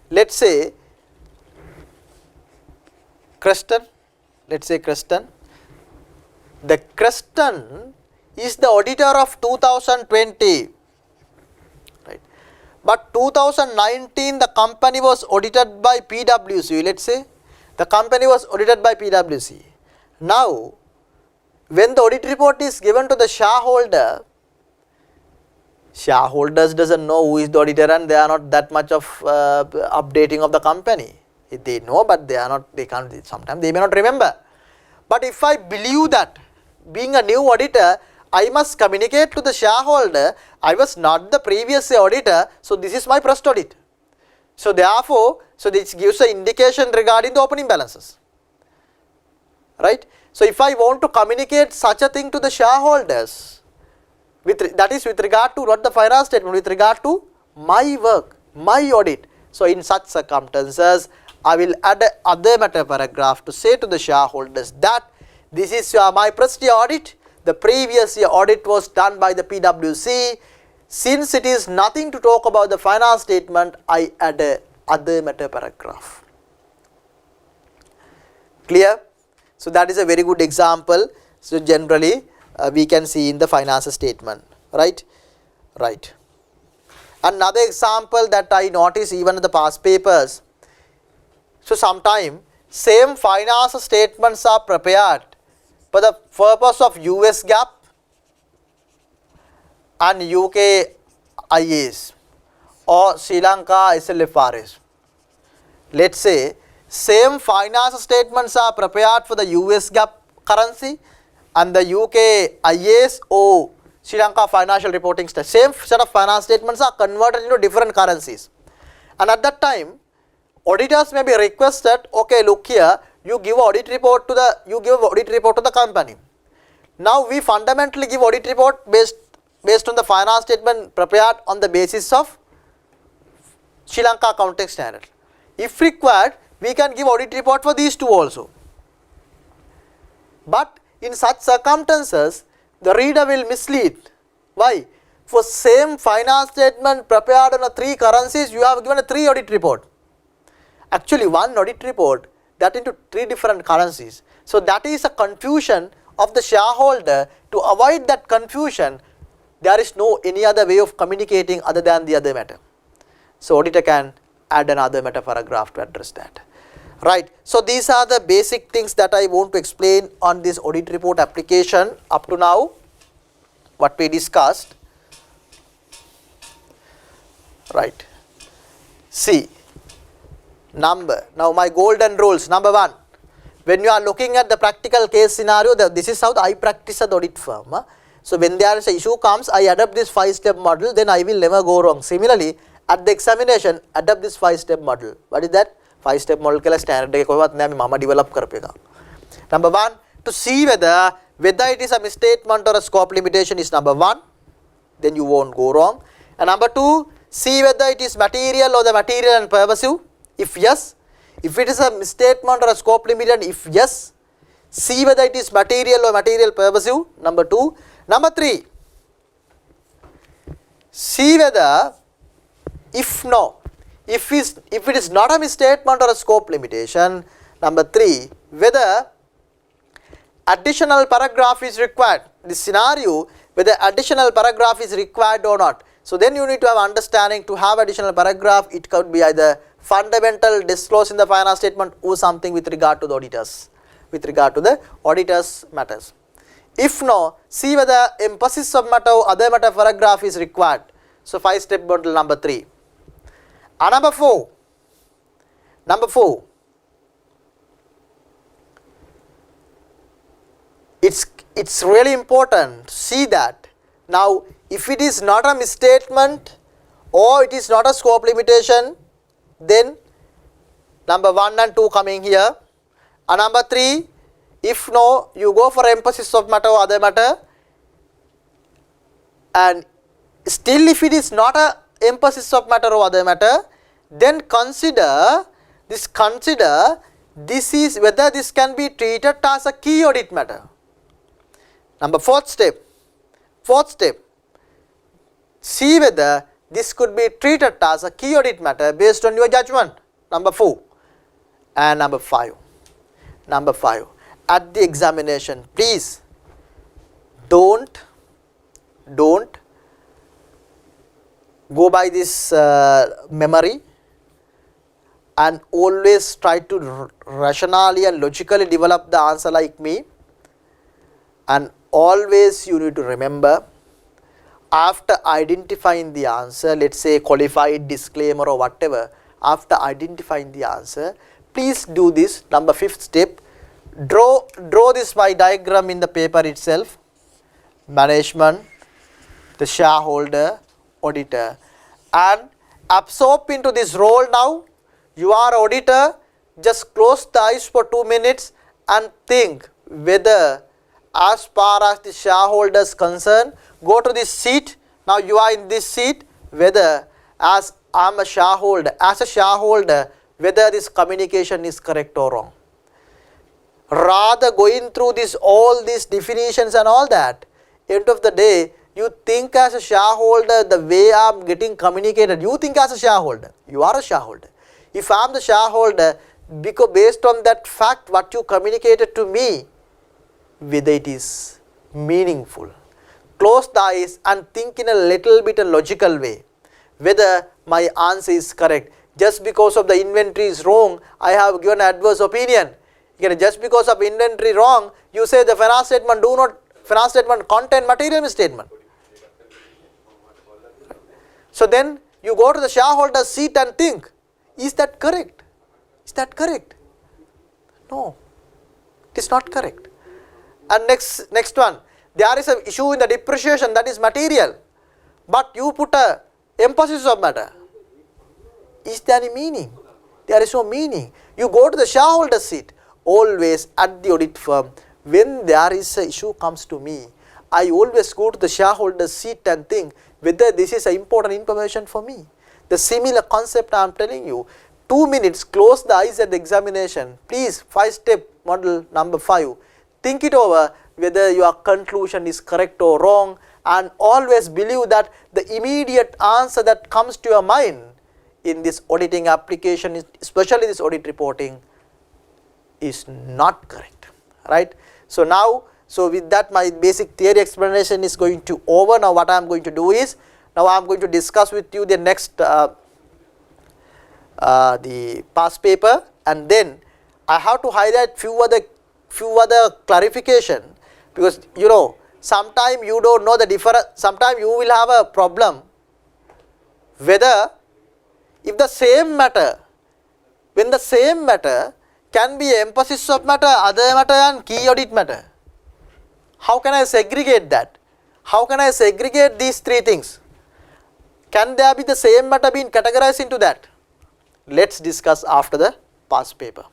let's say Creston, the Creston is the auditor of 2020, right? But 2019 the company was audited by PwC, let's say the company was audited by PwC. Now when the audit report is given to the shareholders doesn't know who is the auditor, and they are not that much of updating of the company. They know, but they can't, sometimes they may not remember. But if I believe that being a new auditor, I must communicate to the shareholder, I was not the previous auditor, so this is my first audit. So therefore, so this gives an indication regarding the opening balances, right? So if I want to communicate such a thing to the shareholders, that is with regard to not the finance statement, with regard to my work, my audit. So in such circumstances, I will add other matter paragraph to say to the shareholders that this is my first year audit. The previous year audit was done by the PwC. Since it is nothing to talk about the finance statement, I add a other matter paragraph. Clear? So that is a very good example. So generally we can see in the finance statement, right? Right. Another example that I notice even in the past papers. So sometimes same finance statements are prepared for the purpose of US GAAP and UK IAS or Sri Lanka SLFRS. Let's say same finance statements are prepared for the US GAAP currency and the UK IAS or Sri Lanka financial reporting standard. Same set of finance statements are converted into different currencies. And at that time, auditors may be requested, okay, look here, you give audit report to the company. Now we fundamentally give audit report based on the finance statement prepared on the basis of Sri Lanka accounting standard. If required, we can give audit report for these two also. But in such circumstances, the reader will mislead. Why? For same finance statement prepared on 3 currencies, you have given a 3 audit report. Actually, 1 audit report that into 3 different currencies. So that is a confusion of the shareholder. To avoid that confusion, there is no any other way of communicating other than the other matter. So auditor can add another matter paragraph to address that. Right. So these are the basic things that I want to explain on this audit report application up to now, what we discussed. Right. See, now my golden rules. Number 1, when you are looking at the practical case scenario, this is how I practice at the audit firm. So when there is an issue comes, I adopt this 5-step model, then I will never go wrong. Similarly, at the examination, adopt this 5-step model. What is that? 5-step model ke standard එක කොහොමවත් නෑ මම develop කරපු එක. Number 1, to see whether it is a misstatement or a scope limitation is number 1, then you won't go wrong. And number 2, see whether it is material or the material and pervasive. If yes, if it is a misstatement or a scope limitation, if yes, see whether it is material or material pervasive. Number 2. Number 3, see whether if it is not a misstatement or a scope limitation. Number 3, whether additional paragraph is required. This scenario, whether additional paragraph is required or not. So then you need to have understanding to have additional paragraph. It could be either fundamental disclosed in the finance statement or something with regard to the auditors, matters. If no, see whether emphasis of matter or other matter paragraph is required. So 5-step model number 3. And number 4, it's really important to see that now if it is not a misstatement or it is not a scope limitation, then number 1 and 2 coming here. And number 3, if no, you go for emphasis of matter or other matter. And still if it is not a emphasis of matter or other matter, then consider this is whether this can be treated as a key audit matter. Number 4th step, see whether this could be treated as a key audit matter based on your judgment. Number 4. And number 5, at the examination, please don't go by this memory and always try to rationally and logically develop the answer like me. And always you need to remember, after identifying the answer, let's say qualified disclaimer or whatever, after identifying the answer, please do this. Number 5th step, draw this by diagram in the paper itself management, the shareholder, auditor, and absorb into this role now. You are auditor, just close the eyes for 2 minutes and think whether as far as the shareholders concerned, go to this seat, now you are in this seat, whether as I am a shareholder, whether this communication is correct or wrong. Rather going through this all these definitions and all that, end of the day, you think as a shareholder the way I am getting communicated, you think as a shareholder, you are a shareholder. If I am the shareholder, because based on that fact what you communicated to me, whether it is meaningful. Close the eyes and think in a little bit a logical way, whether my answer is correct. Just because of the inventory is wrong, I have given adverse opinion. Just because of inventory wrong, you say the finance statement contain material misstatement. So then you go to the shareholder seat and think, is that correct? Is that correct? No, it is not correct. And next one, there is an issue in the depreciation that is material, but you put a emphasis of matter. Is there any meaning? There is no meaning. You go to the shareholder seat. Always at the audit firm, when there is an issue comes to me, I always go to the shareholder seat and think whether this is important information for me. The similar concept I am telling you. 2 minutes, close the eyes at the examination. Please, 5-step model number 5. Think it over whether your conclusion is correct or wrong, and always believe that the immediate answer that comes to your mind in this auditing application, especially this audit reporting, is not correct, right? So now, with that my basic theory explanation is going to over. Now what I am going to do is, now I am going to discuss with you the next the past paper, and then I have to highlight few other clarification, because you know sometime you don't know the difference, sometime you will have a problem whether if the same matter, when the same matter can be emphasis of matter, other matter and key audit matter. How can I segregate that? How can I segregate these three things? Can there be the same matter being categorized into that? Let's discuss after the past paper.